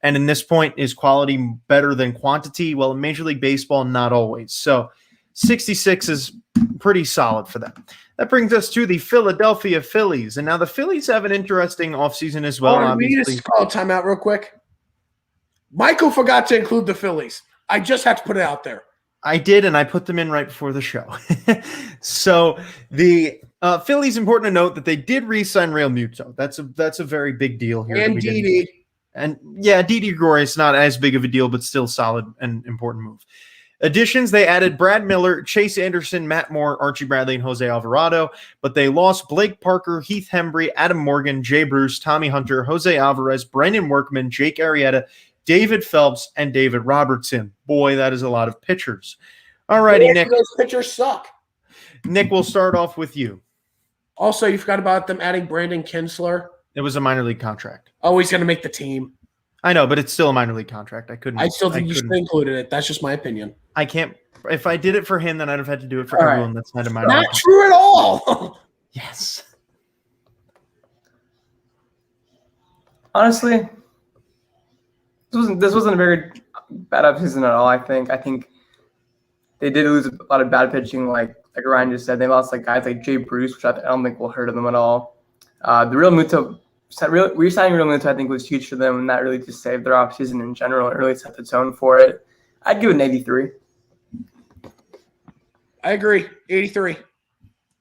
and in this point, is quality better than quantity? Well, in Major League Baseball, not always. So 66 is pretty solid for them. That brings us to the Philadelphia Phillies. And now the Phillies have an interesting offseason as well. We need to call a timeout real quick. Michael forgot to include the Phillies. I just have to put it out there. I did, and I put them in right before the show. So the Phillies, important to note that they did re-sign Real Muto. That's a very big deal here. And Didi. And yeah, Didi Gregorius, not as big of a deal, but still solid and important move. Additions, they added Brad Miller, Chase Anderson, Matt Moore, Archie Bradley, and Jose Alvarado, but they lost Blake Parker, Heath Hembry, Adam Morgan, Jay Bruce, Tommy Hunter, Jose Alvarez, Brandon Workman, Jake Arrieta, David Phelps, and David Robertson. Boy, that is a lot of pitchers. All righty, Nick. Those pitchers suck. Nick, we'll start off with you. Also, you forgot about them adding Brandon Kinsler. It was a minor league contract. Oh, he's going to make the team. I know, but it's still a minor league contract. I still think you should have included it. That's just my opinion. I can't. If I did it for him, then I'd have had to do it for everyone. That's not a minor league contract. Not true at all. Yes. Honestly, this wasn't a very bad offseason at all. I think they did lose a lot of bad pitching, like Ryan just said. They lost guys like Jay Bruce, which I don't think will hurt them at all. The Real Muto. Re-signing Real Muto, I think, was huge for them, and that really just saved their offseason in general. It really set the tone for it. I'd give it an 83. I agree. 83.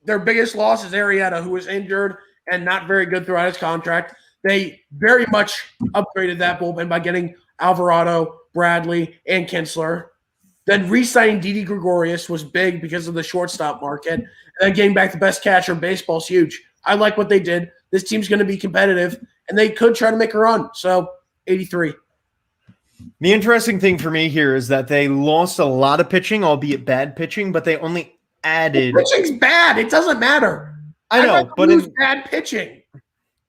Their biggest loss is Arrieta, who was injured and not very good throughout his contract. They very much upgraded that bullpen by getting Alvarado, Bradley, and Kinsler. Then re-signing Didi Gregorius was big because of the shortstop market. And then getting back the best catcher in baseball is huge. I like what they did. This team's going to be competitive, and they could try to make a run. So, 83. The interesting thing for me here is that they lost a lot of pitching, albeit bad pitching, but they only added. Pitching's bad. It doesn't matter. I know, but bad pitching.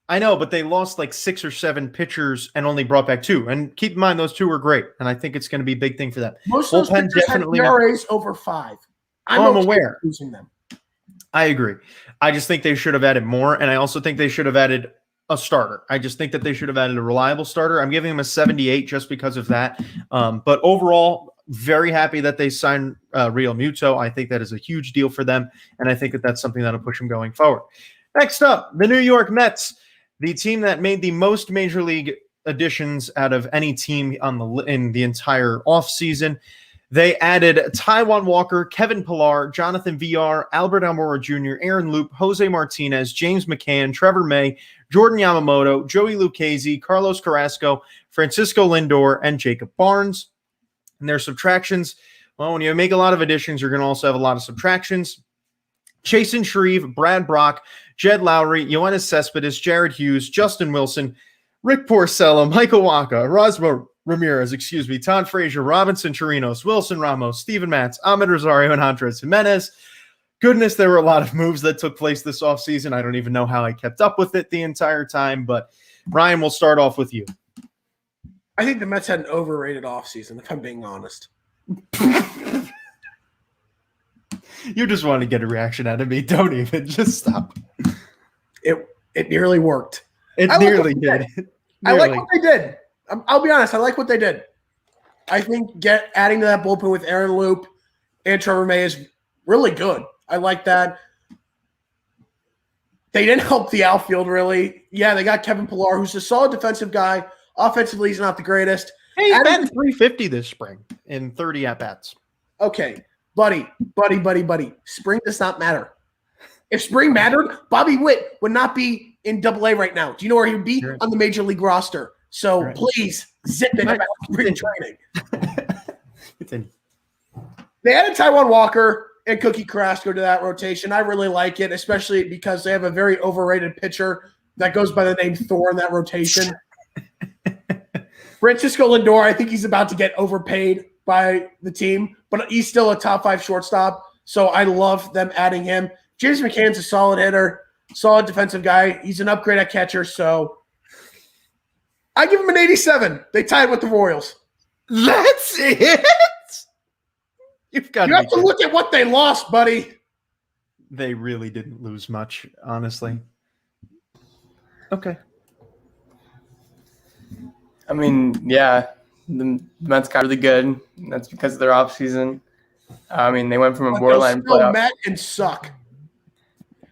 I know, but they lost 6 or 7 pitchers and only brought back 2. And keep in mind, those 2 were great, and I think it's going to be a big thing for them. Most of those pitchers definitely have ERAs over 5. I'm aware. Losing them. I agree. I just think they should have added more, and I also think they should have added a starter. I just think that they should have added a reliable starter. I'm giving them a 78 just because of that. But overall, very happy that they signed Real Muto. I think that is a huge deal for them, and I think that that's something that'll push them going forward. Next up, the New York Mets, the team that made the most major league additions out of any team in the entire offseason. They added Taijuan Walker, Kevin Pillar, Jonathan Villar, Albert Almora Jr., Aaron Loop, Jose Martinez, James McCann, Trevor May, Jordan Yamamoto, Joey Lucchesi, Carlos Carrasco, Francisco Lindor, and Jacob Barnes. And their subtractions, well, when you make a lot of additions, you're going to also have a lot of subtractions. Chasen Shreve, Brad Brock, Jed Lowry, Yoenis Cespedes, Jared Hughes, Justin Wilson, Rick Porcello, Michael Wacha, Ramirez, excuse me, Ton Frazier, Robinson Chirinos, Wilson Ramos, Steven Matz, Ahmed Rosario, and Andres Jimenez. Goodness, there were a lot of moves that took place this offseason. I don't even know how I kept up with it the entire time, but Ryan, we'll start off with you. I think the Mets had an overrated offseason, if I'm being honest. You just want to get a reaction out of me. Don't even. Just stop. It nearly worked. It nearly did. I like what they did. I'll be honest. I like what they did. I think adding to that bullpen with Aaron Loop and Trevor May is really good. I like that. They didn't help the outfield, really. Yeah, they got Kevin Pillar, who's a solid defensive guy. Offensively, he's not the greatest. Hey, he's batting 350 this spring in 30 at-bats. Okay, buddy. Spring does not matter. If spring mattered, Bobby Witt would not be in Double-A right now. Do you know where he would be? Sure. On the Major League roster. So please, zip it about spring training. They added Taijuan Walker and Cookie Carrasco to that rotation. I really like it, especially because they have a very overrated pitcher that goes by the name Thor in that rotation. Francisco Lindor, I think he's about to get overpaid by the team, but he's still a top 5 shortstop, so I love them adding him. James McCann's a solid hitter, solid defensive guy. He's an upgrade at catcher, so I give him an 87. They tied with the Royals. That's it? You have to look at what they lost, buddy. They really didn't lose much, honestly. Okay. I mean, yeah, the Mets got really good. That's because of their offseason. I mean, they went from a borderline playoff. Met and suck.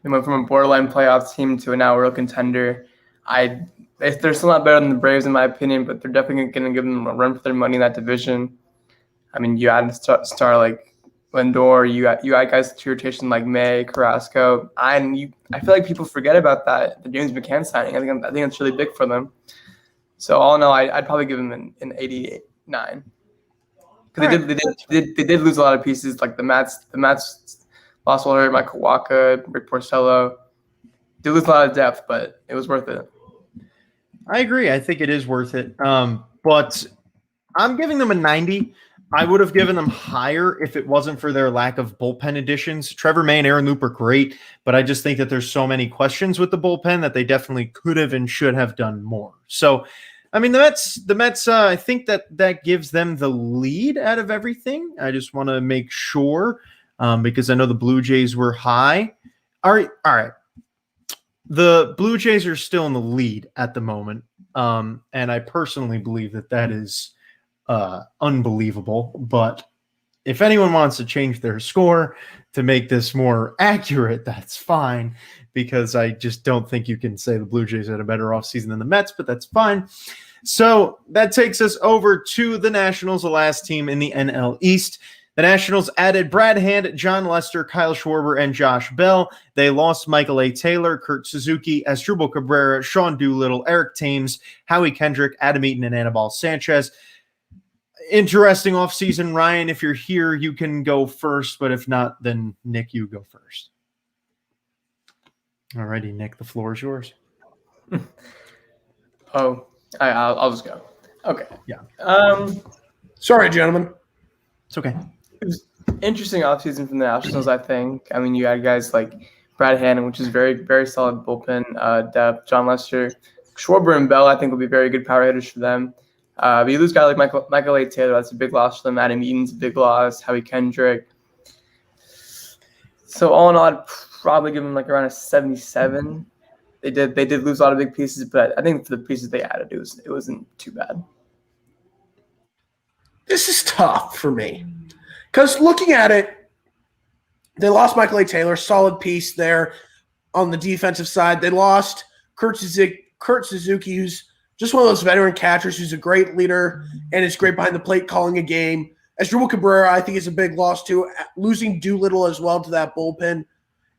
They went from a borderline playoff team to a now real contender. They're still not better than the Braves, in my opinion, but they're definitely going to give them a run for their money in that division. I mean, you add a star like Lindor, you add guys to your rotation like May, Carrasco. I feel like people forget about that, the James McCann signing. I think it's really big for them. So all in all, I'd probably give them an 89. Because they did lose a lot of pieces, like the Mets lost Waller, Michael Wacha, Rick Porcello. They lose a lot of depth, but it was worth it. I agree. I think it is worth it. But I'm giving them a 90. I would have given them higher if it wasn't for their lack of bullpen additions. Trevor May and Aaron Loop are great, but I just think that there's so many questions with the bullpen that they definitely could have and should have done more. So, I mean, the Mets. I think that gives them the lead out of everything. I just want to make sure because I know the Blue Jays were high. All right. The Blue Jays are still in the lead at the moment, and I personally believe that is unbelievable. But if anyone wants to change their score to make this more accurate, that's fine, because I just don't think you can say the Blue Jays had a better offseason than the Mets, but that's fine. So that takes us over to the Nationals, the last team in the NL East. The Nationals added Brad Hand, John Lester, Kyle Schwarber, and Josh Bell. They lost Michael A. Taylor, Kurt Suzuki, Asdrubal Cabrera, Sean Doolittle, Eric Thames, Howie Kendrick, Adam Eaton, and Anibal Sanchez. Interesting offseason. Ryan, if you're here, you can go first, but if not, then Nick, you go first. All righty, Nick, the floor is yours. I'll just go. Okay. Yeah. Sorry, gentlemen. It's okay. It was interesting offseason from the Nationals, I think. I mean, you had guys like Brad Hannon, which is very, very solid bullpen depth. John Lester, Schwarber, and Bell, I think, will be very good power hitters for them. But you lose guys like Michael A. Taylor, that's a big loss for them. Adam Eaton's a big loss. Howie Kendrick. So all in all, I'd probably give them like around a 77. They did lose a lot of big pieces, but I think for the pieces they added, it wasn't too bad. This is tough for me because looking at it, they lost Michael A. Taylor, solid piece there on the defensive side. They lost Kurt Suzuki, who's just one of those veteran catchers who's a great leader and is great behind the plate calling a game. Asdrubal Cabrera, I think, is a big loss too. Losing Doolittle as well to that bullpen.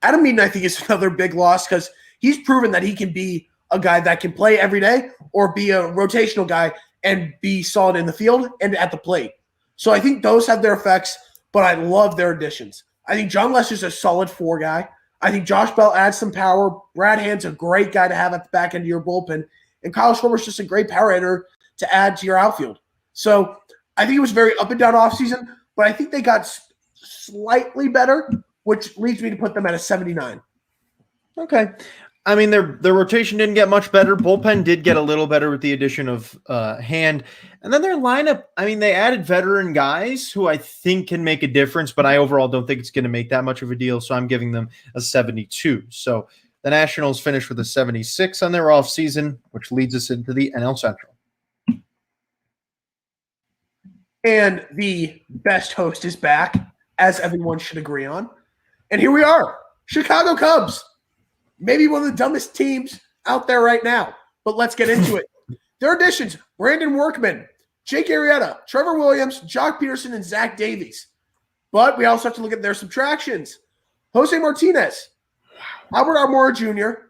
Adam Eaton, I think, is another big loss because he's proven that he can be a guy that can play every day or be a rotational guy and be solid in the field and at the plate. So I think those have their effects, but I love their additions. I think John Lester's a solid 4 guy. I think Josh Bell adds some power. Brad Hand's a great guy to have at the back end of your bullpen. And Kyle Schwarber's just a great power hitter to add to your outfield. So I think it was very up and down offseason, but I think they got slightly better, which leads me to put them at a 79. Okay. I mean, their rotation didn't get much better. Bullpen did get a little better with the addition of Hand. And then their lineup, I mean, they added veteran guys who I think can make a difference, but I overall don't think it's going to make that much of a deal, so I'm giving them a 72. So the Nationals finished with a 76 on their offseason, which leads us into the NL Central. And the best host is back, as everyone should agree on. And here we are, Chicago Cubs. Maybe one of the dumbest teams out there right now, but let's get into it. Their additions, Brandon Workman, Jake Arrieta, Trevor Williams, Jock Peterson, and Zach Davies. But we also have to look at their subtractions. Jose Martinez, Albert Almora Jr.,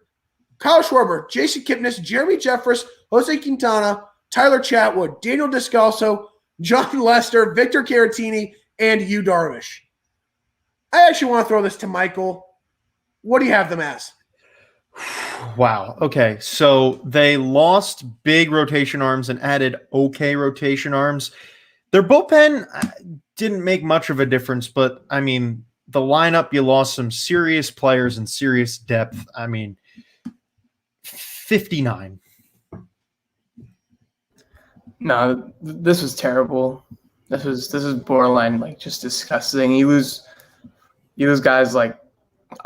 Kyle Schwarber, Jason Kipnis, Jeremy Jeffress, Jose Quintana, Tyler Chatwood, Daniel Descalso, John Lester, Victor Caratini, and Yu Darvish. I actually want to throw this to Michael. What do you have them as? Wow. Okay. So they lost big rotation arms and added okay rotation arms. Their bullpen didn't make much of a difference, but I mean, the lineup, you lost some serious players and serious depth. I mean, 59. No, this was terrible. This was borderline like just disgusting. You lose guys like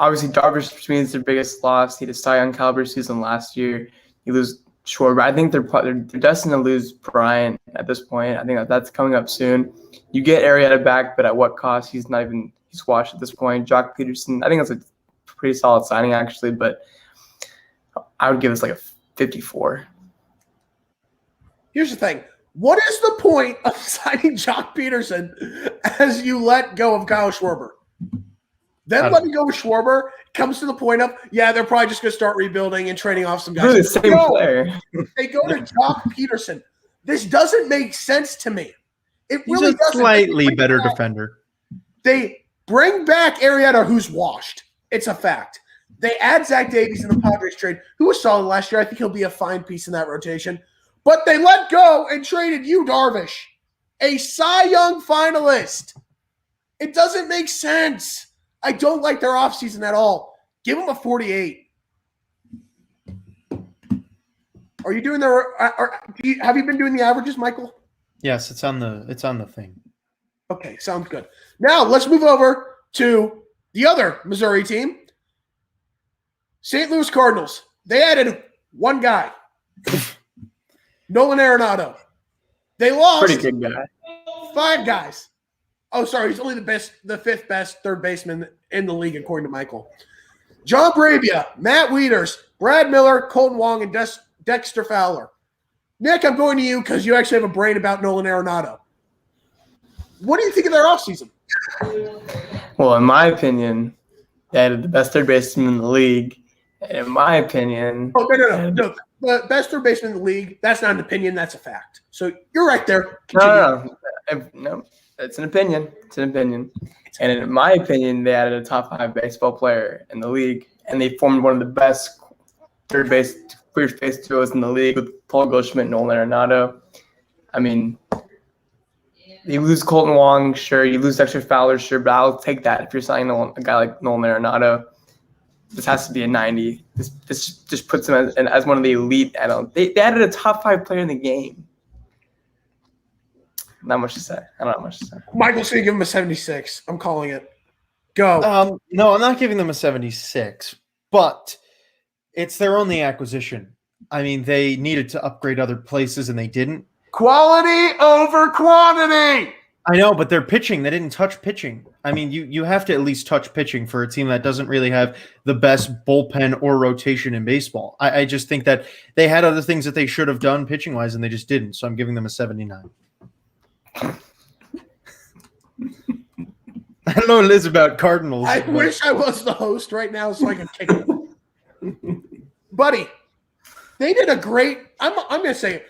obviously Darvish to me is their biggest loss. He had a Cy Young caliber season last year. You lose Schwarber. I think they're destined to lose Bryant at this point. I think that's coming up soon. You get Arrieta back, but at what cost? He's washed at this point. Jock Peterson, I think that's a pretty solid signing actually, but I would give this like a 54. Here's the thing. What is the point of signing Jock Peterson as you let go of Kyle Schwarber? Then letting go with Schwarber comes to the point of, yeah, they're probably just going to start rebuilding and trading off some guys. Really the same player. They go to Jock Peterson. This doesn't make sense to me. It really He's a doesn't. slightly better defender. They bring back Arrieta, who's washed. It's a fact. They add Zach Davies in the Padres trade, who was solid last year. I think he'll be a fine piece in that rotation. But they let go and traded Yu Darvish, a Cy Young finalist. It doesn't make sense. I don't like their offseason at all. Give them a 48. Are you doing have you been doing the averages, Michael? Yes, it's on the thing. Okay, sounds good. Now let's move over to the other Missouri team, St. Louis Cardinals. They added one guy, Nolan Arenado. They lost Pretty good guy. 5 guys. Oh, sorry, he's only the fifth best third baseman in the league, according to Michael. John Bravia, Matt Wieters, Brad Miller, Colton Wong, and Dexter Fowler. Nick, I'm going to you because you actually have a brain about Nolan Arenado. What do you think of their offseason? Well, in my opinion, they added the best third baseman in the league. In my opinion. Oh, no. The best third baseman in the league, that's not an opinion, that's a fact. So you're right there. No. It's an opinion. It's an opinion. And in my opinion, they added a top 5 baseball player in the league, and they formed one of the best third base duos in the league with Paul Goldschmidt and Nolan Arenado. I mean, you lose Colton Wong, sure. You lose Dexter Fowler, sure. But I'll take that if you're signing a guy like Nolan Arenado. This has to be a 90. This just puts him as one of the elite. They added a top 5 player in the game. Not much to say. I don't have much to say. Michael's going to give him a 76. I'm calling it. Go. No, I'm not giving them a 76, but it's their only acquisition. I mean, they needed to upgrade other places, and they didn't. Quality over quantity. I know, but they're pitching. They didn't touch pitching. I mean, you have to at least touch pitching for a team that doesn't really have the best bullpen or rotation in baseball. I just think that they had other things that they should have done pitching-wise, and they just didn't. So I'm giving them a 79. I don't know what it is about Cardinals. I wish I was the host right now so I could kick it. Buddy, they did a great – I'm going to say it.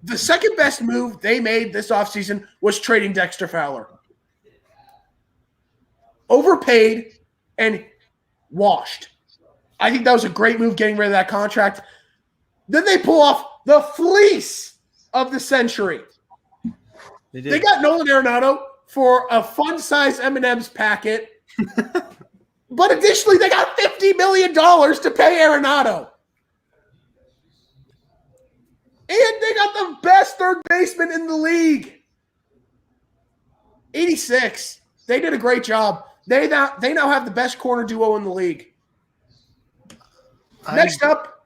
The second best move they made this offseason was trading Dexter Fowler. Overpaid and washed. I think that was a great move getting rid of that contract. Then they pull off the fleece of the century. They got Nolan Arenado for a fun-size M&M's packet. But additionally, they got $50 million to pay Arenado. And they got the best third baseman in the league. 86. They did a great job. They now have the best corner duo in the league. Next up.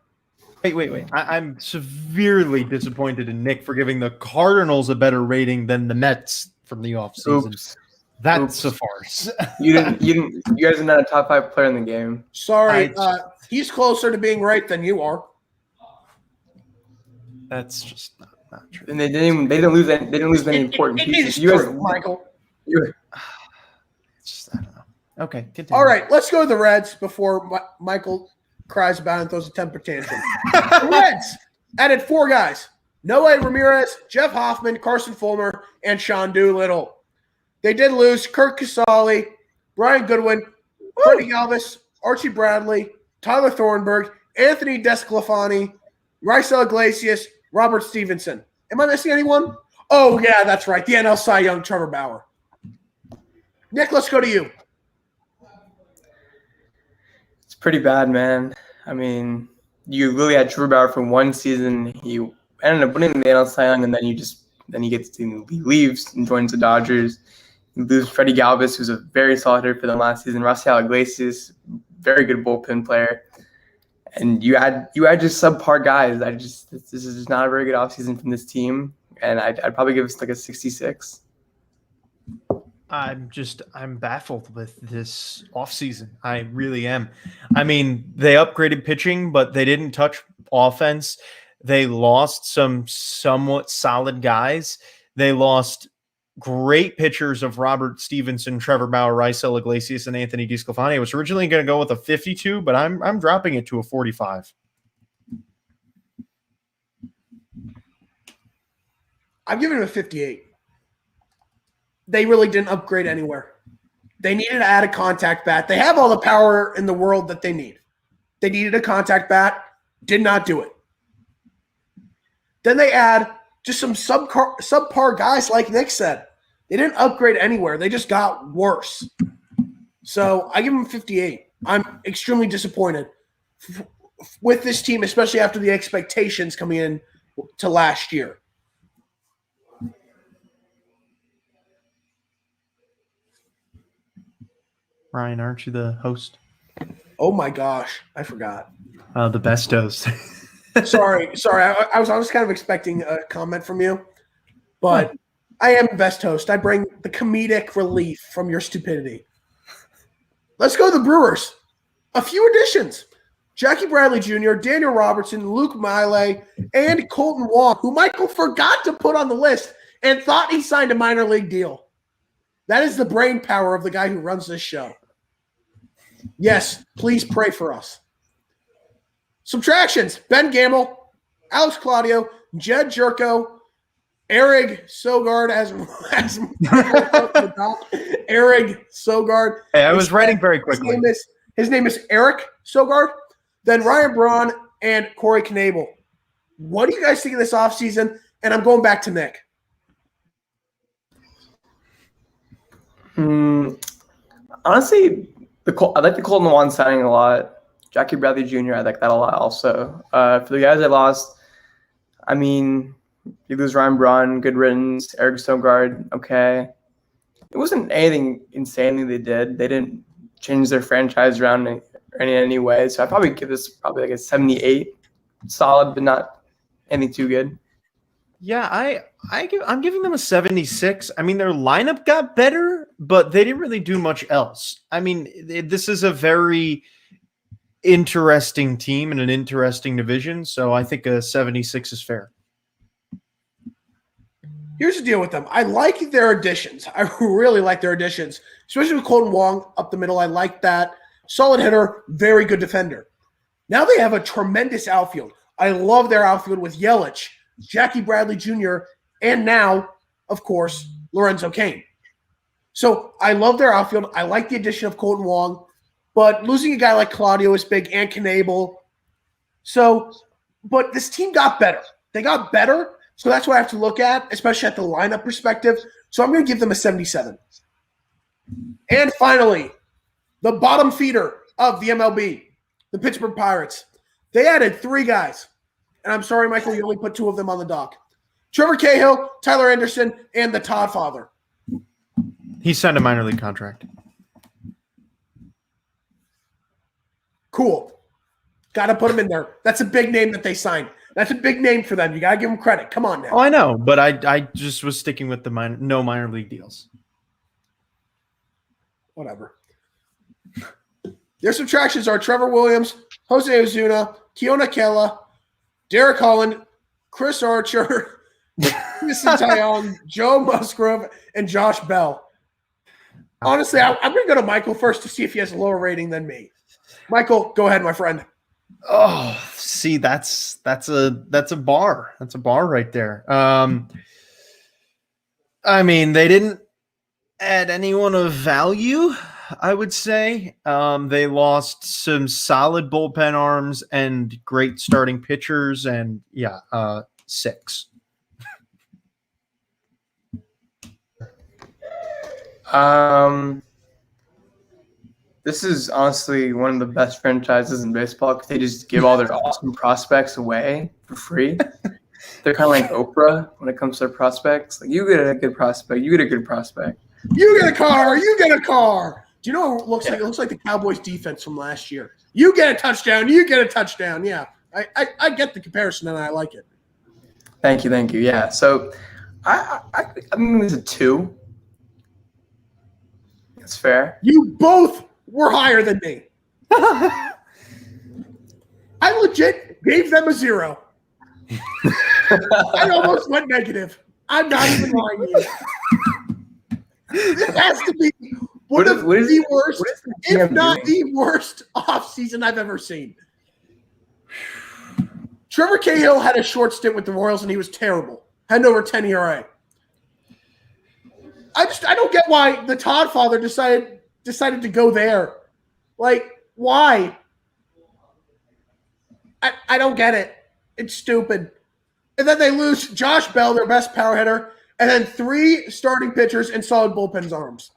Wait. I'm severely disappointed in Nick for giving the Cardinals a better rating than the Mets from the offseason. Oops. That's a farce. You guys are not a top 5 player in the game. Sorry. He's closer to being right than you are. That's just not true. And they didn't lose any important pieces. You guys, Michael. It's just, I don't know. Okay, continue. All right, let's go to the Reds before Michael cries about it and throws a temper tantrum. The Reds added 4 guys: Noe Ramirez, Jeff Hoffman, Carson Fulmer, and Sean Doolittle. They did lose Kurt Casale, Brian Goodwin, Freddie Galvis, Archie Bradley, Tyler Thornburg, Anthony Desclafani, Raisel Iglesias, Robert Stevenson. Am I missing anyone? Oh, yeah, that's right. The NL Cy Young, Trevor Bauer. Nick, let's go to you. It's pretty bad, man. I mean, you really had Trevor Bauer for 1 season. He ended up winning the NL Cy Young, and then he leaves and joins the Dodgers. You lose Freddie Galvis, who's a very solid hitter for them last season. Raisel Iglesias, very good bullpen player. And you had just subpar guys. This is just not a very good offseason from this team. And I'd probably give us like a 66. I'm baffled with this offseason. I really am. I mean, they upgraded pitching, but they didn't touch offense. They lost some somewhat solid guys. They lost great pitchers of Robert Stevenson, Trevor Bauer, Raisel Iglesias, and Anthony DeSclafani. I was originally going to go with a 52, but I'm dropping it to a 45. I'm giving it a 58. They really didn't upgrade anywhere. They needed to add a contact bat. They have all the power in the world that they need. They needed a contact bat. Did not do it. Then they add just some subpar guys, like Nick said. They didn't upgrade anywhere. They just got worse. So I give them 58. I'm extremely disappointed with this team, especially after the expectations coming in to last year. Ryan, aren't you the host? Oh my gosh, I forgot. The best host. Sorry. I was kind of expecting a comment from you, but I am best host. I bring the comedic relief from your stupidity. Let's go to the Brewers. A few additions: Jackie Bradley Jr., Daniel Robertson, Luke Miley, and Colton Wong, who Michael forgot to put on the list and thought he signed a minor league deal. That is the brain power of the guy who runs this show. Yes, please pray for us. Subtractions: Ben Gamble, Alex Claudio, Jed Jerko, Eric Sogard as Eric Sogard. Hey, I was writing very quickly. His name is Eric Sogard. Then Ryan Braun and Corey Knebel. What do you guys think of this offseason? And I'm going back to Nick. Honestly, I like the Colton Wong signing a lot. Jackie Bradley Jr., I like that a lot also. For the guys I lost, I mean, you lose Ryan Braun, good riddance. Eric Sogard, okay. It wasn't anything insanely they did. They didn't change their franchise around in any way. So I'd probably give this like a 78. Solid, but not anything too good. Yeah, I'm giving them a 76. I mean, their lineup got better, but they didn't really do much else. I mean, this is a very interesting team in an interesting division, so I think a 76 is fair. Here's the deal with them. I like their additions. I really like their additions, especially with Colton Wong up the middle. I like that. Solid hitter, very good defender. Now they have a tremendous outfield. I love their outfield with Yelich, Jackie Bradley Jr., and now, of course, Lorenzo Cain. So I love their outfield. I like the addition of Colton Wong, but losing a guy like Claudio is big, and Knebel. So, but this team got better. They got better, So that's what I have to look at, especially at the lineup perspective. So I'm going to give them a 77. And finally, the bottom feeder of the MLB, the Pittsburgh Pirates. They added 3 guys. And I'm sorry, Michael, you only put 2 of them on the dock. Trevor Cahill, Tyler Anderson, and the Todd Father. He signed a minor league contract. Cool. Got to put him in there. That's a big name that they signed. That's a big name for them. You got to give them credit. Come on now. Oh, I know, but I just was sticking with the no minor league deals. Whatever. Their subtractions are Trevor Williams, Jose Ozuna, Keona Kela, Derek Holland, Chris Archer, Jason Taillon, Joe Musgrove, and Josh Bell. Honestly, I'm going to go to Michael first to see if he has a lower rating than me. Michael, go ahead, my friend. Oh, see, that's a bar. That's a bar right there. I mean, they didn't add anyone of value, I would say. They lost some solid bullpen arms and great starting pitchers, and 6. This is honestly one of the best franchises in baseball because they just give all their awesome prospects away for free. They're kind of like Oprah when it comes to their prospects. Like, you get a good prospect, you get a good prospect. You get a car, you get a car. Do you know what it looks like? It looks like the Cowboys defense from last year. You get a touchdown, you get a touchdown. Yeah, I get the comparison and I like it. Thank you. Yeah, so I mean, it's a 2. That's fair. You both were higher than me. I legit gave them a 0. I almost went negative. I'm not even lying to you. This has to be one of the worst, if not the worst, offseason I've ever seen. Trevor Cahill had a short stint with the Royals, and he was terrible. Had over 10 ERA. I don't get why the Todd Father decided to go there. Like, why? I don't get it. It's stupid. And then they lose Josh Bell, their best power hitter, and then 3 starting pitchers and solid bullpen arms.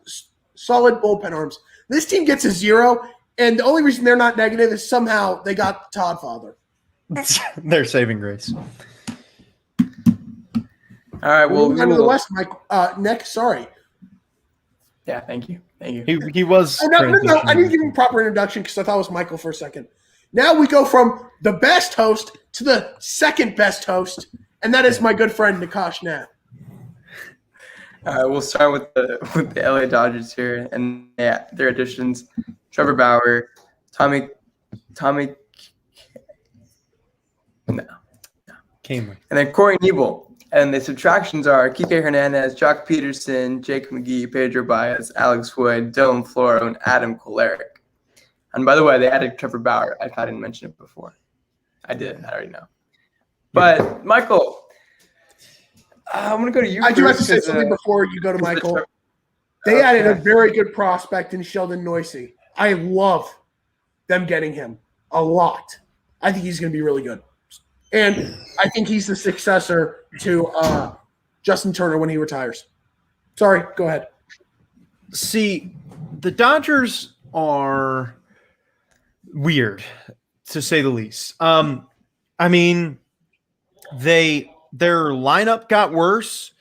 This team gets a 0, and the only reason they're not negative is somehow they got Todd Father. They're saving grace. All right, well, moving on to the West, Mike. Nick, sorry. Yeah, thank you. He was. No, I didn't give him a proper introduction because I thought it was Michael for a second. Now we go from the best host to the second best host, and that is my good friend Nakash Nat. We'll start with the LA Dodgers here, and their additions: Trevor Bauer, Tommy. Kamer. And then Corey Nebel. And the subtractions are Kike Hernandez, Jock Peterson, Jake McGee, Pedro Baez, Alex Wood, Dylan Floro, and Adam Kolarek. And by the way, they added Trevor Bauer. I didn't mention it before. I did. I already know. But, Michael, I'm going to go to you. I do have to say something before you go to Michael. They added a very good prospect in Sheldon Noisy. I love them getting him a lot. I think he's going to be really good. And I think he's the successor to Justin Turner when he retires. Sorry, go ahead. See, the Dodgers are weird, to say the least. I mean, their lineup got worse.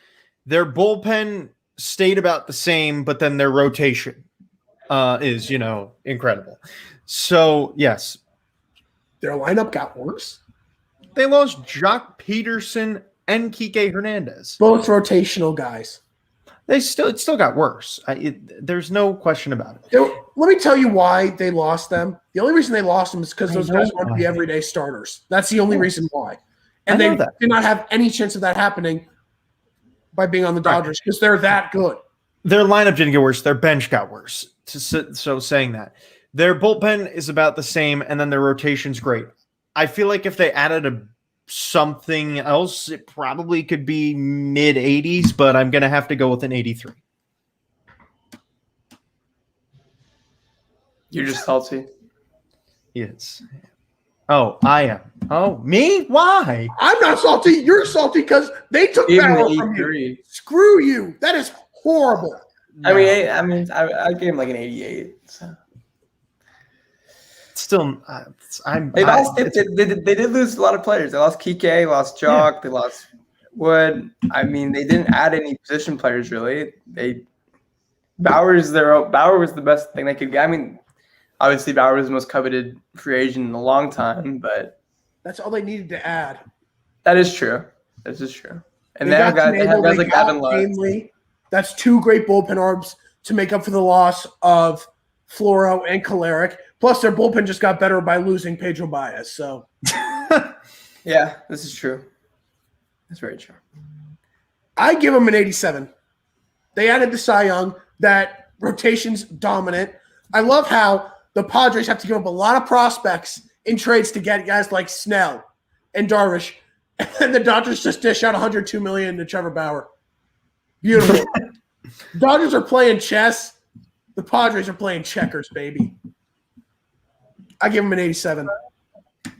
Their bullpen stayed about the same, but then their rotation is, incredible. So, yes. Their lineup got worse? They lost Jock Peterson and Kike Hernandez. Both rotational guys. It still got worse. There's no question about it. Let me tell you why they lost them. The only reason they lost them is because those guys want to be everyday starters. That's the only reason why. And they did not have any chance of that happening by being on the Dodgers because they're that good. Their lineup didn't get worse. Their bench got worse. So saying that. Their bullpen is about the same, and then their rotation's great. I feel like if they added something else, it probably could be mid-80s, but I'm going to have to go with an 83. You're just salty. Yes. Oh, I am. Oh, me? Why? I'm not salty. You're salty because they took Even Barrow the from you. 83. Screw you. That is horrible. I gave him like an 88. So. Still, They did lose a lot of players. They lost Kike, lost Jock, they lost Wood. I mean, they didn't add any position players really. Bauer was the best thing they could get. I mean, obviously Bauer was the most coveted free agent in a long time, but that's all they needed to add. That is true. This is true. And they have guys like Gavin Lutz. That's two great bullpen arms to make up for the loss of Floro and Kolarek. Plus, their bullpen just got better by losing Pedro Baez. So, yeah, this is true. That's very true. I give them an 87. They added the Cy Young. That rotation's dominant. I love how the Padres have to give up a lot of prospects in trades to get guys like Snell and Darvish, and the Dodgers just dish out $102 million to Trevor Bauer. Beautiful. Dodgers are playing chess. The Padres are playing checkers, baby. I give them an 87. All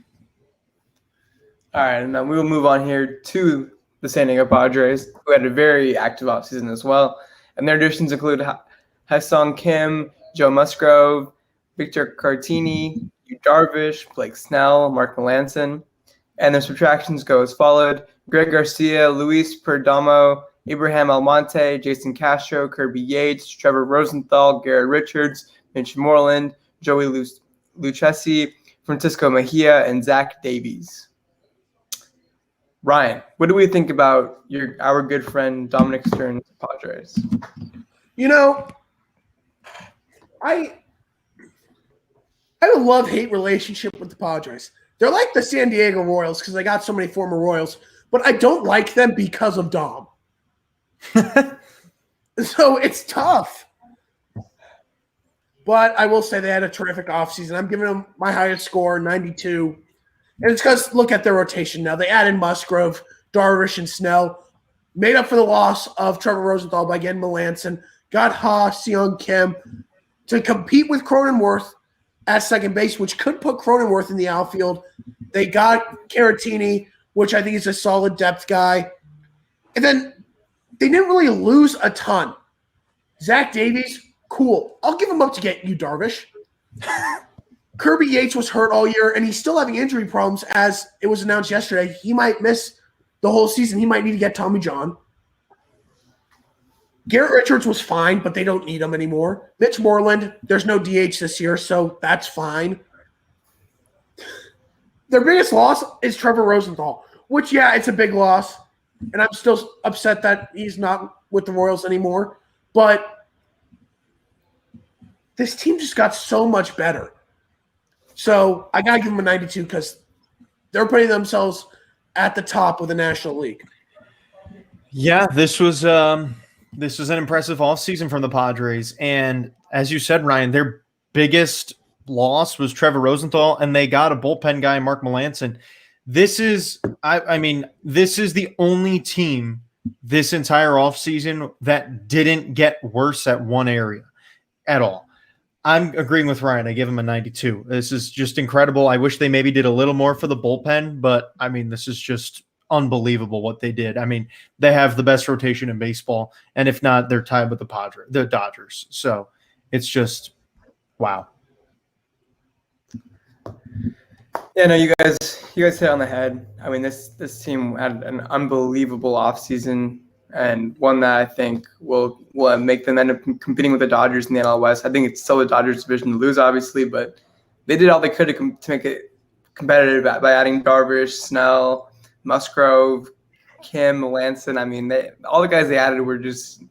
right, and then we will move on here to the San Diego Padres, who had a very active offseason as well. And their additions include Ha-Sung Kim, Joe Musgrove, Victor Cartini, Yu Darvish, Blake Snell, Mark Melanson. And their subtractions go as followed: Greg Garcia, Luis Perdomo, Abraham Almonte, Jason Castro, Kirby Yates, Trevor Rosenthal, Garrett Richards, Mitch Moreland, Joey Lucchesi, Francisco Mejia, and Zach Davies. Ryan, what do we think about our good friend Dominic Stern's Padres? You know, I have a love-hate relationship with the Padres. They're like the San Diego Royals because they got so many former Royals, but I don't like them because of Dom. So it's tough. But I will say they had a terrific offseason. I'm giving them my highest score, 92. And it's because look at their rotation now. They added Musgrove, Darvish, and Snell. Made up for the loss of Trevor Rosenthal by getting Melanson. Got Ha-Seong Kim to compete with Cronenworth at second base, which could put Cronenworth in the outfield. They got Caratini, which I think is a solid depth guy. And then they didn't really lose a ton. Zach Davies, cool. I'll give him up to get Yu Darvish. Kirby Yates was hurt all year, and he's still having injury problems, as it was announced yesterday. He might miss the whole season. He might need to get Tommy John. Garrett Richards was fine, but they don't need him anymore. Mitch Moreland, there's no DH this year, so that's fine. Their biggest loss is Trevor Rosenthal, which, yeah, it's a big loss, and I'm still upset that he's not with the Royals anymore. But this team just got so much better. So I got to give them a 92 because they're putting themselves at the top of the National League. Yeah, this was an impressive offseason from the Padres. And as you said, Ryan, their biggest loss was Trevor Rosenthal, and they got a bullpen guy, Mark Melanson. This is the only team this entire offseason that didn't get worse at one area at all. I'm agreeing with Ryan. I give him a 92. This is just incredible. I wish they maybe did a little more for the bullpen, but I mean, this is just unbelievable what they did. I mean, they have the best rotation in baseball, and if not, they're tied with the Dodgers. So it's just wow. Yeah, no, you guys hit on the head. I mean, this team had an unbelievable offseason, and one that I think will make them end up competing with the Dodgers in the NL West. I think it's still the Dodgers' division to lose, obviously, but they did all they could to make it competitive by adding Darvish, Snell, Musgrove, Kim, Melanson. I mean, all the guys they added were just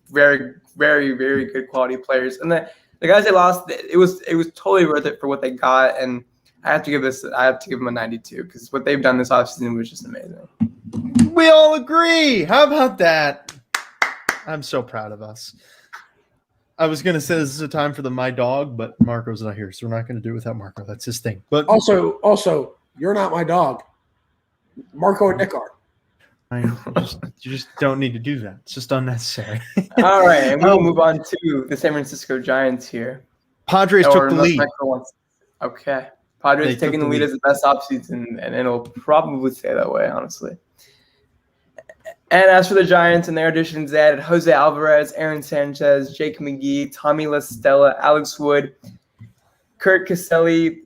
very, very, very good quality players. And the guys they lost, it was totally worth it for what they got. And I have to give them a 92 because what they've done this offseason was just amazing. We all agree. How about that? I'm so proud of us. I was going to say this is a time for my dog, but Marco's not here, so we're not going to do it without Marco. That's his thing. But also, you're not my dog. Marco and Nick are. You just don't need to do that. It's just unnecessary. All right, and we'll move on to the San Francisco Giants here. Padres took the lead. Okay. Padres taking the lead as the best offseason, and it'll probably stay that way, honestly. And as for the Giants and their additions, they added Jose Alvarez, Aaron Sanchez, Jake McGee, Tommy La Stella, Alex Wood, Kurt Caselli,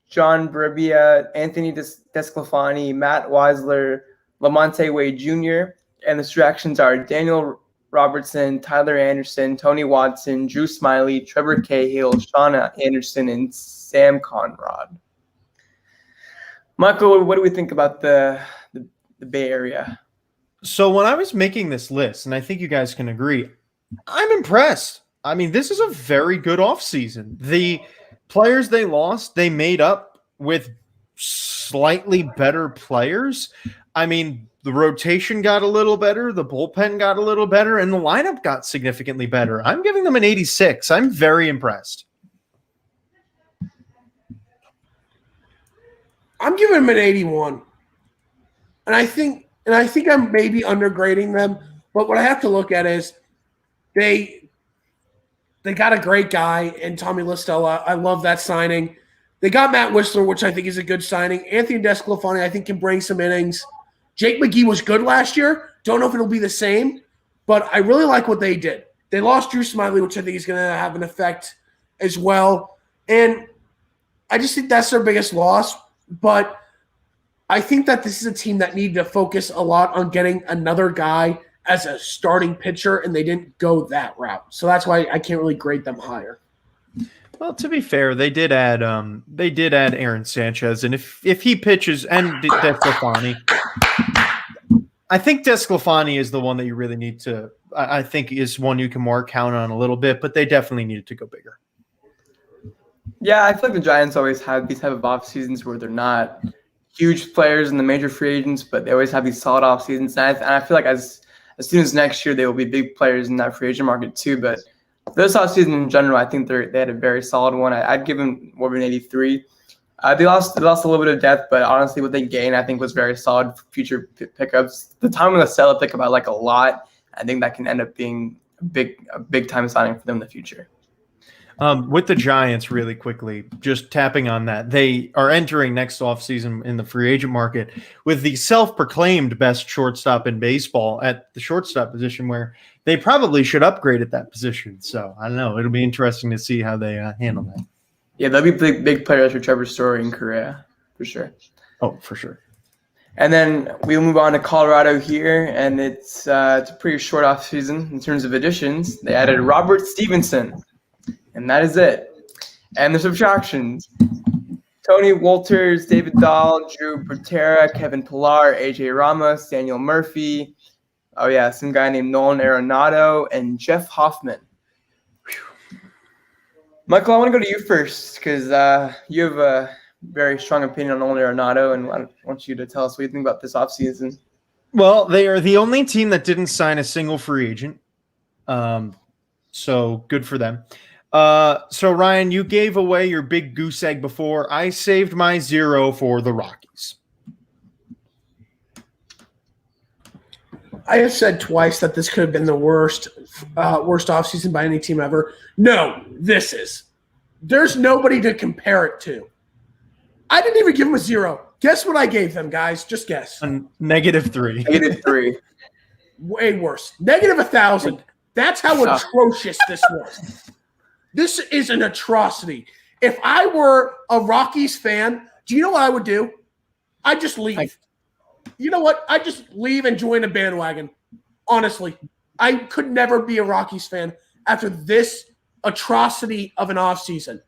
John Brebbia, Anthony Desclafani, Matt Weisler, Lamonte Wade Jr., and the distractions are Daniel Robertson, Tyler Anderson, Tony Watson, Drew Smiley, Trevor Cahill, Sean Anderson, and Sam Conrad. Michael, what do we think about the Bay Area? So when I was making this list, and I think you guys can agree, I'm impressed. I mean, this is a very good offseason. The players they lost, they made up with slightly better players. I mean, the rotation got a little better, the bullpen got a little better, and the lineup got significantly better. I'm giving them an 86. I'm very impressed. I'm giving them an 81. And I think I'm maybe undergrading them, but what I have to look at is they got a great guy in Tommy La Stella. I love that signing. They got Matt Whistler, which I think is a good signing. Anthony Desclafani, I think, can bring some innings. Jake McGee was good last year. Don't know if it'll be the same, but I really like what they did. They lost Drew Smiley, which I think is going to have an effect as well. And I just think that's their biggest loss. But I think that this is a team that needed to focus a lot on getting another guy as a starting pitcher, and they didn't go that route. So that's why I can't really grade them higher. Well, to be fair, they did add Aaron Sanchez, and if he pitches and Desclafani, I think Desclafani is the one that you really need to. I think is one you can more count on a little bit, but they definitely needed to go bigger. Yeah, I feel like the Giants always have these type of off seasons where they're not huge players in the major free agents, but they always have these solid off seasons. And I feel like as soon as next year, they will be big players in that free agent market too. But this offseason in general, I think they had a very solid one. I'd give them more of an 83. They lost a little bit of depth, but honestly, what they gained, I think, was very solid for future pickups. The time of the sell pickup, I like a lot. I think that can end up being a big time signing for them in the future. With the Giants, really quickly, just tapping on that, they are entering next offseason in the free agent market with the self-proclaimed best shortstop in baseball at the shortstop position, where they probably should upgrade at that position. So I don't know. It'll be interesting to see how they handle that. Yeah, they'll be big players for Trevor Story in Korea, for sure. Oh, for sure. And then we'll move on to Colorado here, and it's a pretty short offseason in terms of additions. They added Robert Stevenson. And that is it. And the subtractions. Tony Wolters, David Dahl, Drew Butera, Kevin Pillar, AJ Ramos, Daniel Murphy. Oh, yeah, some guy named Nolan Arenado, and Jeff Hoffman. Michael, I want to go to you first because you have a very strong opinion on Nolan Arenado, and I want you to tell us what you think about this offseason. Well, they are the only team that didn't sign a single free agent. So good for them. So Ryan, you gave away your big goose egg before. I saved my 0 for the Rockies. I have said twice that this could have been the worst offseason by any team ever. No, this is. There's nobody to compare it to. I didn't even give them a 0. Guess what I gave them, guys? Just guess. -3. -3. Way worse. -1,000. That's how atrocious this was. This is an atrocity. If I were a Rockies fan, do you know what I would do? I'd just leave. You know what? I'd just leave and join a bandwagon. Honestly, I could never be a Rockies fan after this atrocity of an offseason.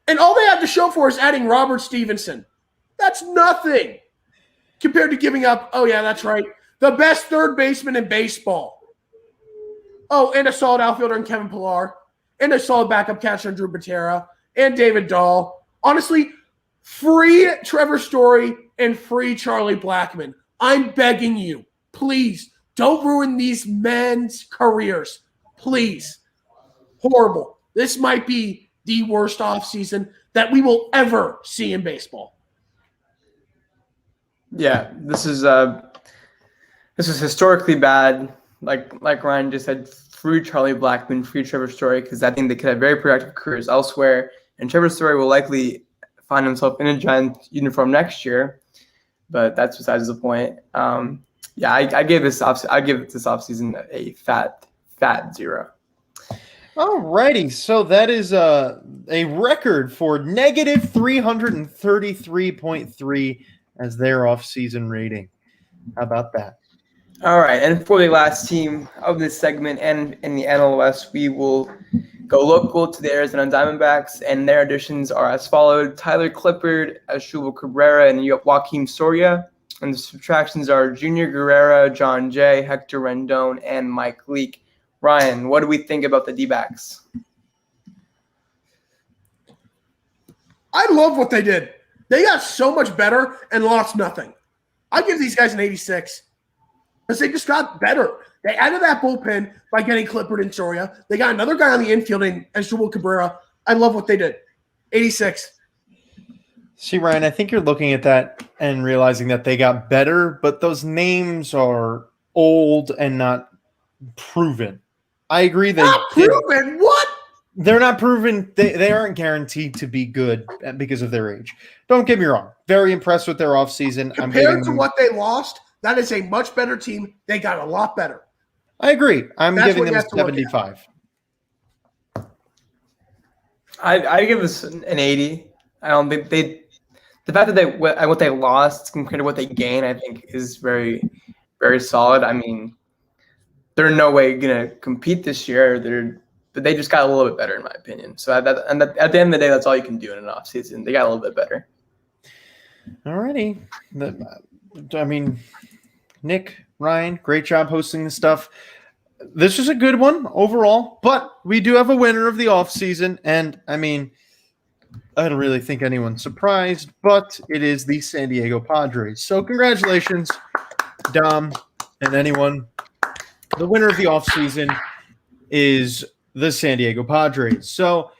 And all they have to show for is adding Robert Stevenson. That's nothing compared to giving up, oh, yeah, that's right, the best third baseman in baseball. Oh, and a solid outfielder in Kevin Pillar. And a solid backup catcher in Drew Butera. And David Dahl. Honestly, free Trevor Story and free Charlie Blackmon. I'm begging you, please, don't ruin these men's careers. Please. Horrible. This might be the worst offseason that we will ever see in baseball. Yeah, this is historically bad. Like Ryan just said, free Charlie Blackmon, free Trevor Story, because I think they could have very productive careers elsewhere. And Trevor Story will likely find himself in a Giants uniform next year. But that's besides the point. Yeah, I give this offseason a fat 0. Alrighty, so that is a record for negative 333.3 as their offseason rating. How about that? All right, and for the last team of this segment and in the NL West, we will go local to the Arizona Diamondbacks, and their additions are as followed: Tyler Clippard, Ashuval Cabrera, and Joaquim Soria. And the subtractions are Junior Guerrera, John Jay, Hector Rendon, and Mike Leake. Ryan, what do we think about the D-backs? I love what they did. They got so much better and lost nothing. I give these guys an 86 because they just got better. They added that bullpen by getting Clippard and Soria. They got another guy on the infield in Ashuval Cabrera. I love what they did. 86. See, Ryan, I think you're looking at that and realizing that they got better, but those names are old and not proven. I agree. Not proven? What? They're not proven. They aren't guaranteed to be good because of their age. Don't get me wrong. Very impressed with their offseason. Compared to what they lost, that is a much better team. They got a lot better. I agree. I'm giving them a 75. I give this an 80. I don't think the fact that what they lost compared to what they gained, I think, is very, very solid. I mean, they're no way going to compete this year. But they just got a little bit better, in my opinion. So at the end of the day, that's all you can do in an offseason. They got a little bit better. All righty. I mean, Nick, Ryan, great job hosting this stuff. This was a good one overall, but we do have a winner of the offseason. And, I mean, I don't really think anyone's surprised, but it is the San Diego Padres. So congratulations, Dom, and anyone. The winner of the offseason is the San Diego Padres. So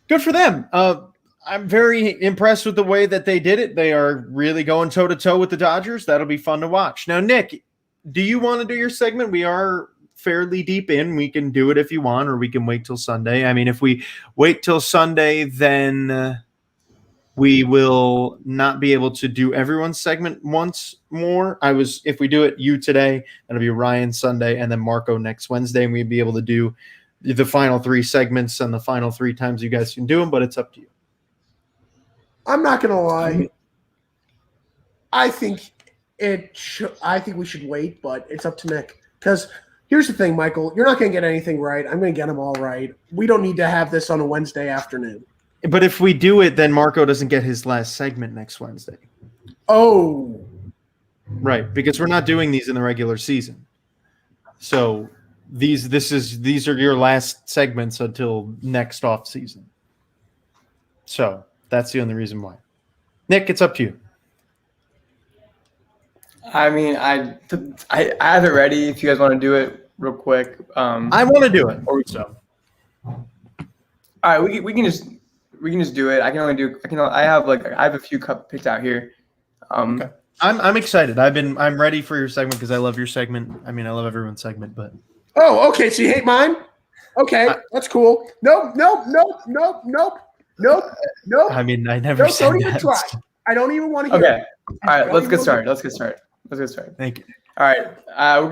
good for them. I'm very impressed with the way that they did it. They are really going toe-to-toe with the Dodgers. That'll be fun to watch. Now, Nick, do you want to do your segment? We are fairly deep in. We can do it if you want, or we can wait till Sunday. I mean, if we wait till Sunday, then we will not be able to do everyone's segment once more. If we do it you today, it'll be Ryan Sunday and then Marco next Wednesday, and we'd be able to do the final 3 segments and the final 3 times you guys can do them, but it's up to you. I'm not going to lie. I think we should wait, but it's up to Nick. Because here's the thing, Michael. You're not going to get anything right. I'm going to get them all right. We don't need to have this on a Wednesday afternoon. But if we do it, then Marco doesn't get his last segment next Wednesday. Oh. Right, because we're not doing these in the regular season. So these are your last segments until next off season. So that's the only reason why. Nick, it's up to you. I mean, I have it ready if you guys want to do it real quick. I want to do it. So. All right, we can just do it. I have a few picked out here. Okay. I'm excited. I'm ready for your segment because I love your segment. I mean, I love everyone's segment, but oh, okay. So you hate mine? Okay, that's cool. Nope. I mean, I never said don't even that. try. I don't even want to hear. Okay. All right, let's get started. Thank you. All right, we're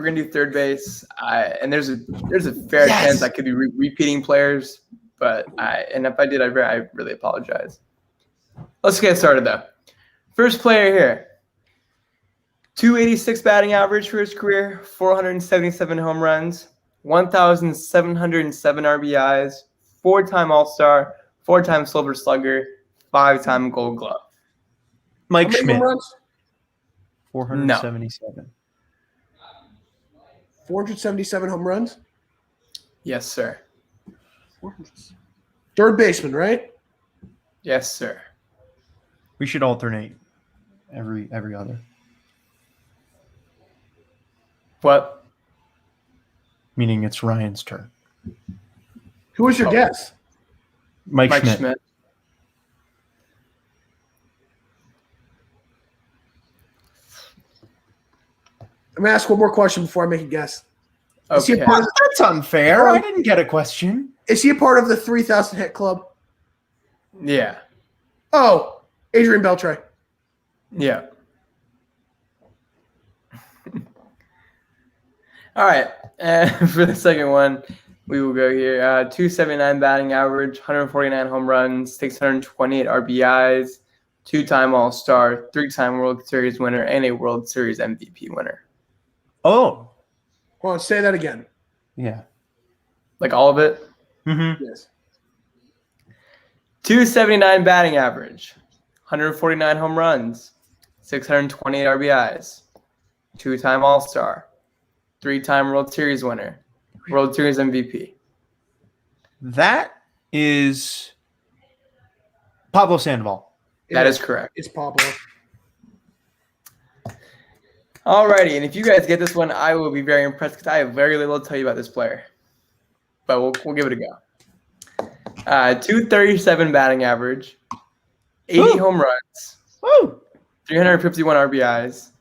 gonna do third base, and there's a fair chance I could be repeating players, but if I did, I really apologize. Let's get started though. First player here, 286 batting average for his career, 477 home runs, 1,707 RBIs, 4-time All-Star, 4-time Silver Slugger, 5-time Gold Glove. Mike Schmidt. 477. No. 477 home runs? Yes, sir. Third baseman, right? Yes, sir. We should alternate every other. What? Meaning it's Ryan's turn. Who was your guess? Mike Schmidt. I'm going to ask one more question before I make a guess. Okay. That's unfair. I didn't get a question. Is he a part of the 3,000 hit club? Yeah. Oh, Adrian Beltre. Yeah. All right. And for the second one, we will go here. 279 batting average, 149 home runs, 628 RBIs, 2-time All-Star, 3-time World Series winner, and a World Series MVP winner. Oh, Hold on, say that again. yeah. Like all of it? Mm-hmm. Yes. 279 batting average, 149 home runs, 628 RBIs, 2-time All-Star, 3-time World Series winner, World Series MVP. That is Pablo Sandoval. That is correct. It's Pablo. Alrighty, and if you guys get this one, I will be very impressed because I have very little to tell you about this player. But we'll give it a go. 237 batting average, 80 Woo! home runs, Woo! 351 RBIs.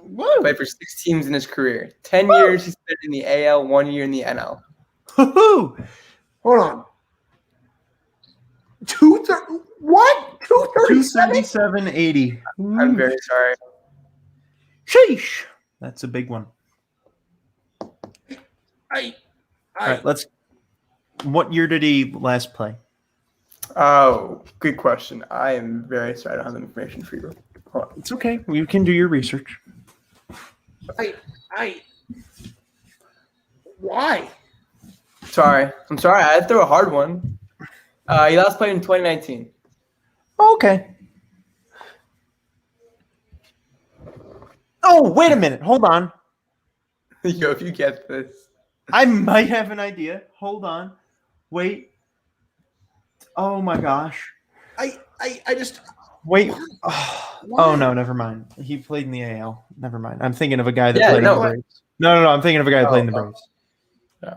Woo! Played for 6 teams in his career. 10 years he spent in the AL, 1 year in the NL. Woo-hoo! Hold on. 237? 277.80. I'm very sorry. Sheesh. That's a big one. All right, let's. What year did he last play? Oh, good question. I am very sorry. I don't have the information for you. Hold on. It's okay. You can do your research. Why? Sorry. I'm sorry. I had to throw a hard one. He last played in 2019. Okay. Oh, wait a minute. Hold on. Yo, if you get this. I might have an idea. Hold on. Wait. Oh my gosh. I just Wait. Oh no, never mind. He played in the AL. Never mind. I'm thinking of a guy that played in the Braves. No. I'm thinking of a guy that played in the Braves. Yeah.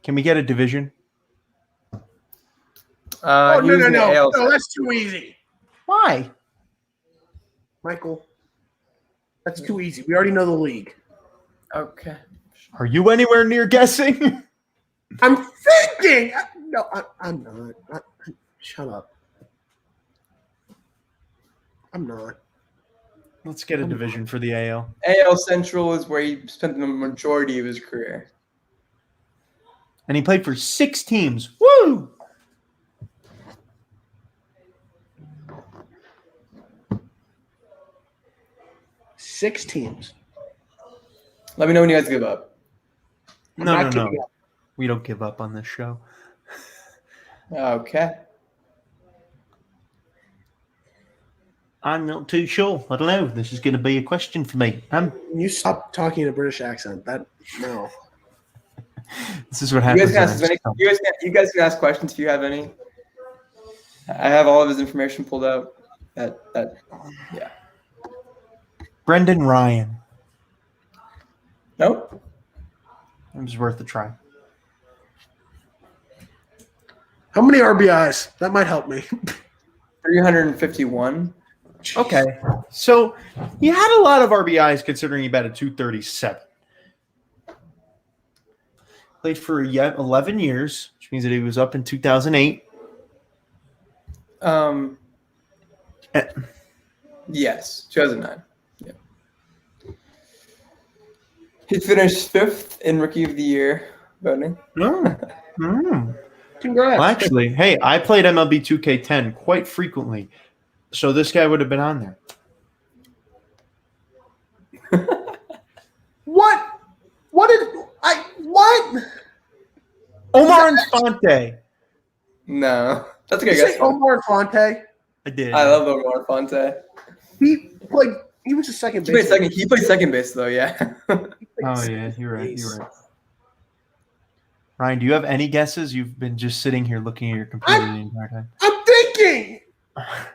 Can we get a division? no, he was in the AL. No, that's too easy. Why? Michael. That's too easy. We already know the league. Okay. Are you anywhere near guessing? I'm thinking. I'm not. Shut up. I'm not. Let's get a division for the AL. AL Central is where he spent the majority of his career. And he played for 6 teams. Woo! Six teams. Let me know when you guys give up. No. We don't give up on this show. Okay. I'm not too sure. I don't know. This is going to be a question for me. You stop talking in a British accent. No. This is what You happens. you guys can ask questions if you have any. I have all of his information pulled out. Yeah. Brendan Ryan. Nope. It was worth a try. How many RBIs? That might help me. 351. Okay. So he had a lot of RBIs considering he batted 237. Played for 11 years, which means that he was up in 2008. Yes, 2009. Yeah. He finished 5th in Rookie of the Year voting. No. Congrats. Well, actually, hey, I played MLB 2K10 quite frequently, so this guy would have been on there. What? What? Omar Infante. No. That's a good Did you guess. say Omar Fonte? I did. I love Omar Fonte. He was a second He base. played second base though, yeah. Oh, yeah, you're right. Ryan, do you have any guesses? You've been just sitting here looking at your computer the entire time. I'm thinking. I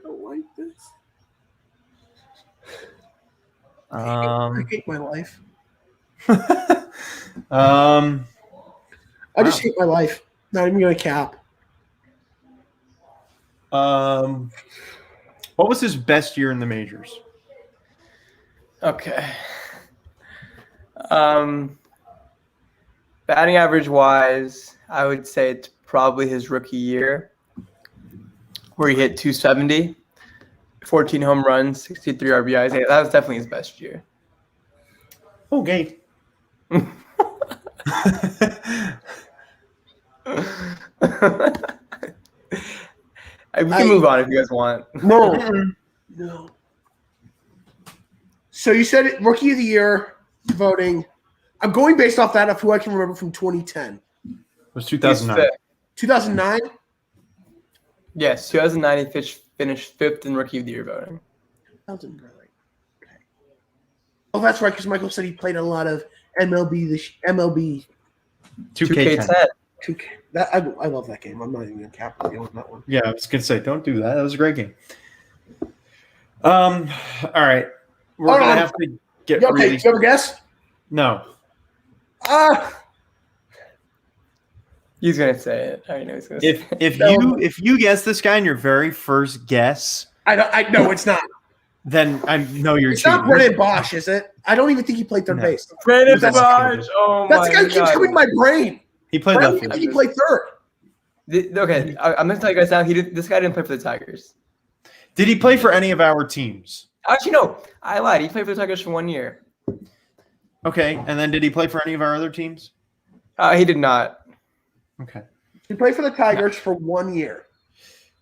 don't like this. I hate my life. I just hate my life. Not even gonna cap. What was his best year in the majors? Okay. Batting average wise, I would say it's probably his rookie year, where he hit 270, 14 home runs, 63 RBIs. That was definitely his best year. Okay. We can move on if you guys want. No. So you said it, rookie of the year voting. I'm going based off that of who I can remember from 2010. It was 2009. 2009? Yes, 2009 he finished 5th in rookie of the year voting. Okay. Oh, that's right, because Michael said he played a lot of MLB. 2K10. 2K. I love that game. I'm not even going to cap you on that one. Yeah, I was going to say, don't do that. That was a great game. All right. We're going to have to get okay, you have a guess? No. He's gonna say it. I already know he's gonna say it. If you guess this guy in your very first guess, I know it's not. Then I know you're It's cheating. not Brennan Bosch, is it? I don't even think he played third base. Brennan Bosch. Oh That's my the guy who keeps coming in my brain. He played I left think field. he played third. Okay, I'm gonna tell you guys now. This guy didn't play for the Tigers. Did he play for any of our teams? Actually, no. I lied. He played for the Tigers for 1 year. Okay, and then did he play for any of our other teams? He did not. Okay. He played for the Tigers for 1 year.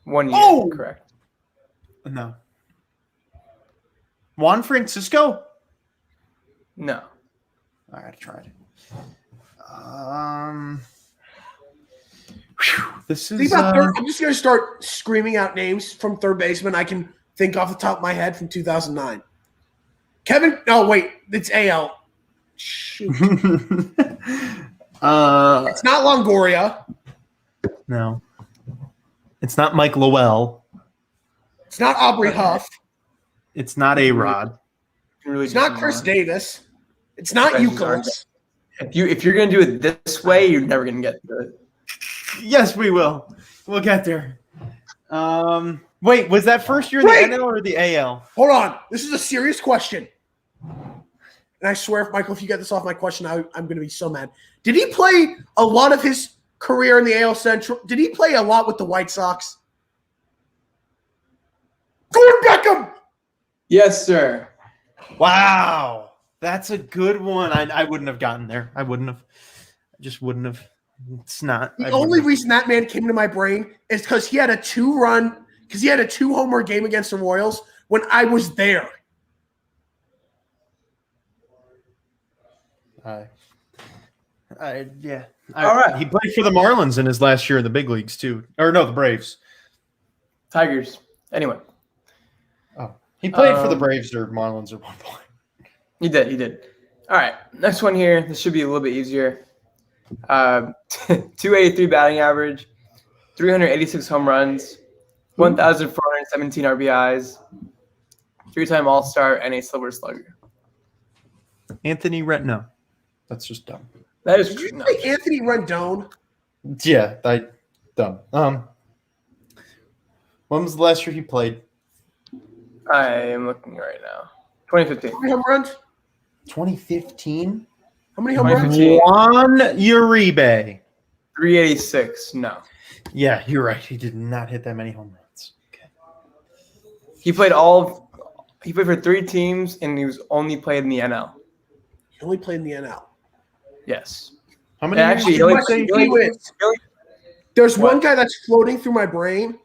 1 year. Oh! Correct. No. Juan Francisco? No. All right, I tried. This is. I'm just going to start screaming out names from third baseman I can think off the top of my head from 2009. Kevin. Oh, wait. It's AL. Shoot. It's not Longoria. No. It's not Mike Lowell. It's not Aubrey Huff. It's not A-Rod. It's not Chris Davis. It's not Euclid. If you're gonna do it this way, you're never gonna get to it. Yes, we will. We'll get there. Wait, was that first year in the NL or the AL? Hold on. This is a serious question. And I swear, Michael, if you get this off my question, I'm going to be so mad. Did he play a lot of his career in the AL Central? Did he play a lot with the White Sox? Gordon Beckham! Yes, sir. Wow. That's a good one. I wouldn't have gotten there. I just wouldn't have. It's not. The only reason that man came to my brain is because he had a 2-homer game against the Royals when I was there. Yeah. All right. He played for the Marlins in his last year in the big leagues too. Or no, the Braves. Tigers. Anyway. Oh, he played for the Braves or Marlins at one point. He did. All right. Next one here. This should be a little bit easier. 283 batting average, 386 home runs, 1,417 RBIs, 3-time All-Star, and a Silver Slugger. Anthony Rendon. That's just dumb. That is Did you say Anthony Rendon? Yeah, dumb. When was the last year he played? I am looking right now. 2015. How many home runs? 2015. How many home runs? 2015. Juan Uribe. 386. No. Yeah, you're right. He did not hit that many home runs. Okay. He played for 3 teams, and he was only played in the NL. He only played in the NL. Yes. How many? Actually, there's one guy that's floating through my brain.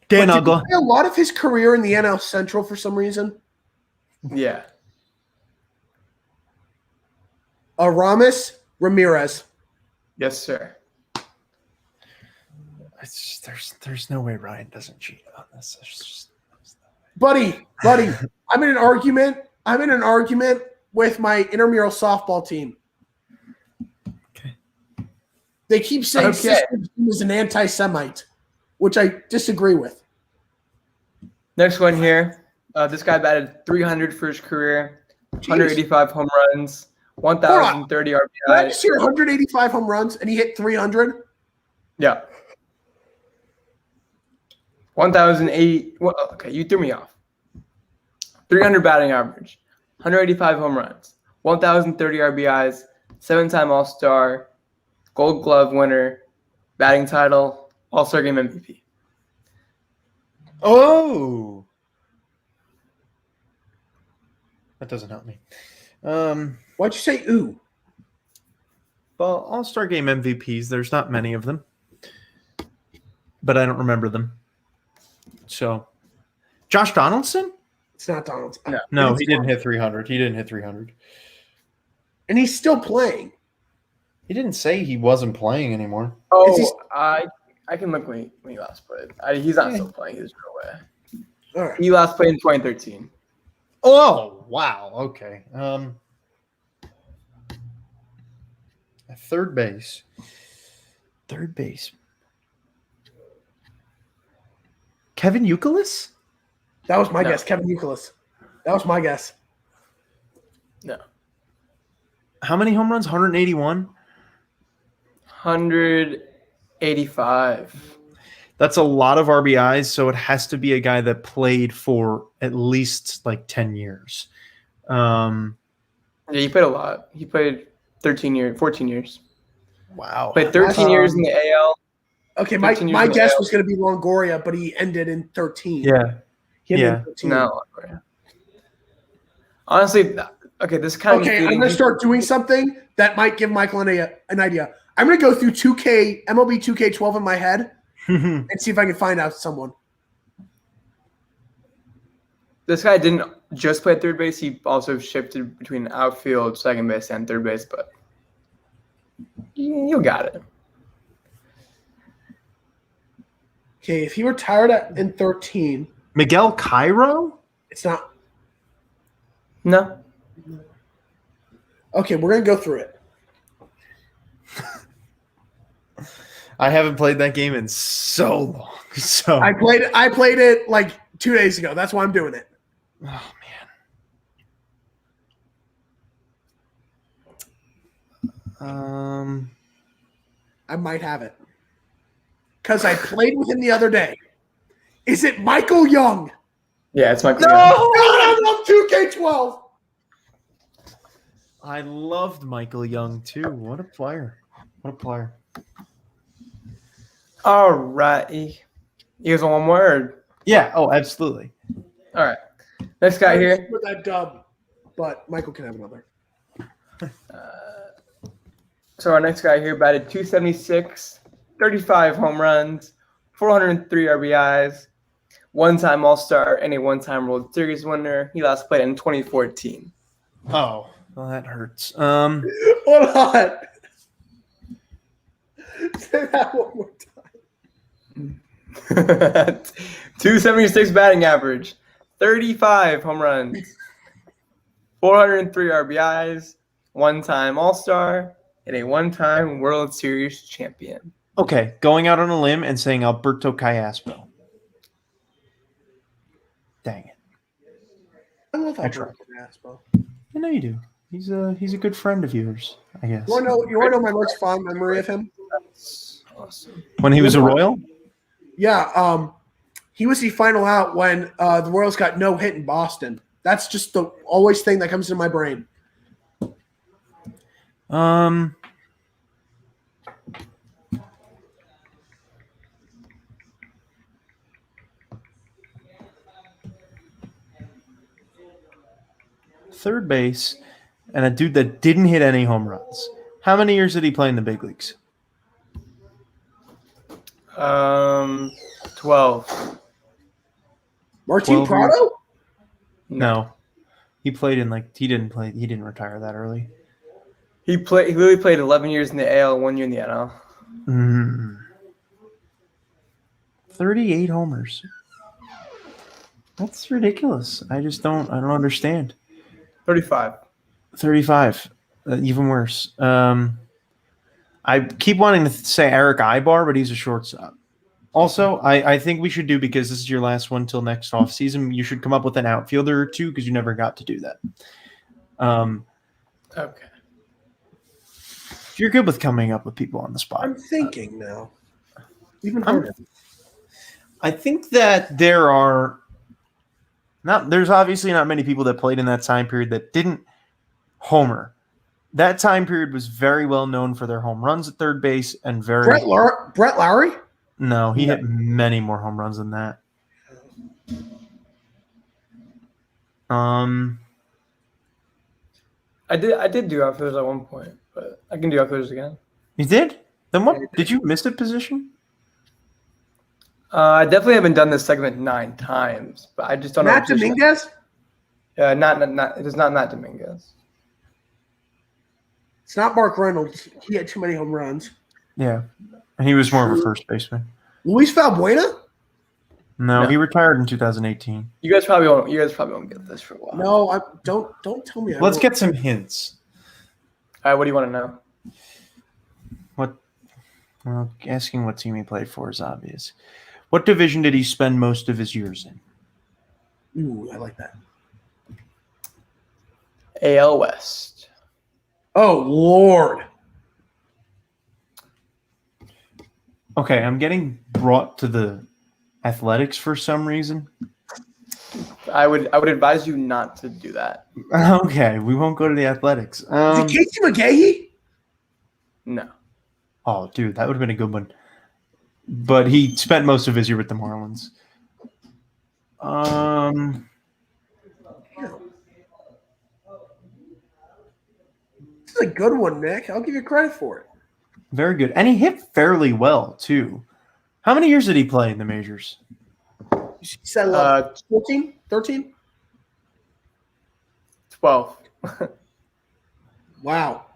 Dan Did he Ugla. play a lot of his career in the NL Central for some reason? Yeah. Aramis Ramirez. Yes, sir. It's just, there's no way Ryan doesn't cheat on this. Buddy, I'm in an argument. With my intramural softball team. Okay. They keep saying Sister Jean is an anti-Semite, which I disagree with. Next one here. This guy batted 300 for his career, 185 home runs, 1,030 RBIs. Did I just hear 185 home runs and he hit 300? Yeah. 1,080. Well, okay, you threw me off. 300 batting average, 185 home runs, 1,030 RBIs, 7-time All-Star, Gold Glove winner, batting title, All-Star Game MVP. Oh, that doesn't help me. Why'd you say ooh? Well, All-Star Game MVPs, there's not many of them, but I don't remember them. So, Josh Donaldson? It's not Donald's. No, he didn't hit 300. He didn't hit 300. And he's still playing. He didn't say he wasn't playing anymore. Oh, I can look when he last played. He's not still playing. There's no way. All right. He last played in 2013. Oh, wow. Okay. Third base. Kevin Youkilis? That was my No. guess. Kevin Youkilis. That was my guess. No. How many home runs? 181? 185. That's a lot of RBIs, so it has to be a guy that played for at least like 10 years. Yeah, he played a lot. He played 14 years. Wow. Played 13 years in the AL. Okay, my 13 years in the guess AL. was going to be Longoria, but he ended in 13. Yeah. He ended Yeah. in 13. No. Honestly, okay, this kind of Okay, I'm going to start doing something that might give Michael an idea. I'm going to go through MLB 2K12 in my head and see if I can find out someone. This guy didn't just play third base. He also shifted between outfield, second base, and third base, but you got it. Okay, if he retired in 13, Miguel Cairo? it's not. No. Okay, we're going to go through it. I haven't played that game in so long. So I played it like 2 days ago. That's why I'm doing it. oh man. I might have it. Because I played with him the other day. Is it Michael Young? Yeah, it's Michael. No! God, I love 2K12. I loved Michael Young too. What a player. All right. You guys want one more? Or? Yeah. Oh, absolutely. All right. Next guy here. With that dub, but Michael can have another. So our next guy here batted 276, 35 home runs, 403 RBIs, one-time All-Star, and a one-time World Series winner. He last played in 2014. Oh, well, that hurts. Hold on. Say that one more time. 276 batting average, 35 home runs, 403 RBIs, one-time All-Star, and a one-time World Series champion. Okay, going out on a limb and saying Alberto Callaspo. Dang it. I love I tried. Alberto Caspo. I know you do. He's a good friend of yours, I guess. You want to know my most fond memory of him? That's awesome. When he was a Royal? Yeah, he was the final out when the Royals got no hit in Boston. That's just the always thing that comes into my brain. Third base and a dude that didn't hit any home runs. How many years did he play in the big leagues? 12. Martin 12 Prado? No. He played in he didn't retire that early. He literally played 11 years in the AL, 1 year in the NL. 38 homers. That's ridiculous. I don't understand. 35. 35. Even worse. I keep wanting to say Eric Ibar, but he's a shortstop. Also, I think we should do, because this is your last one till next offseason, you should come up with an outfielder or two, because you never got to do that. Okay. If you're good with coming up with people on the spot. I'm thinking now. Even harder. I think that there's obviously not many people that played in that time period that didn't homer. That time period was very well known for their home runs at third base and very. Brett Lowry? No, he hit many more home runs than that. I did do outfielders at one point, but I can do outfielders again. You did? Then what? Did you miss a position? I definitely haven't done this segment 9 times, but I just don't know. Matt Dominguez? Not. It is not Matt Dominguez. It's not Mark Reynolds. He had too many home runs. Yeah, he was more of a first baseman. Luis Valbuena? No, he retired in 2018. You guys probably won't get this for a while. No, don't tell me. Let's get some hints. All right, what do you want to know? Well, asking what team he played for is obvious. What division did he spend most of his years in? Ooh, I like that. AL West. Oh, Lord. Okay, I'm getting brought to the Athletics for some reason. I would advise you not to do that. Okay, we won't go to the Athletics. Is it Casey McGahee? No. Oh, dude, that would have been a good one. But he spent most of his year with the Marlins. This is a good one, Nick. I'll give you credit for it. Very good. And he hit fairly well, too. How many years did he play in the majors? You said 14? 13? 12. Wow.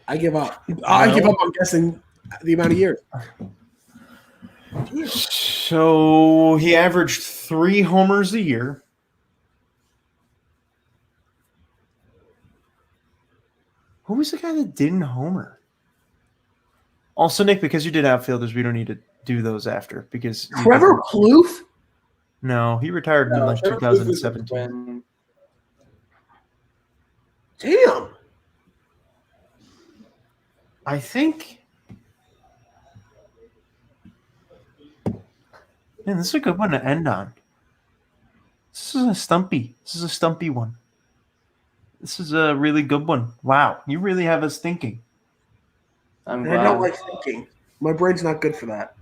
I give up. I give up on guessing the amount of years. So he averaged 3 homers a year. Who was the guy that didn't homer? Also, Nick, because you did outfielders, we don't need to do those after because Trevor Plouffe? No, he retired in like 2017. Damn. I think. Man, this is a good one to end on. This is a stumpy one. This is a really good one. Wow, you really have us thinking. I'm glad. I don't like thinking. My brain's not good for that.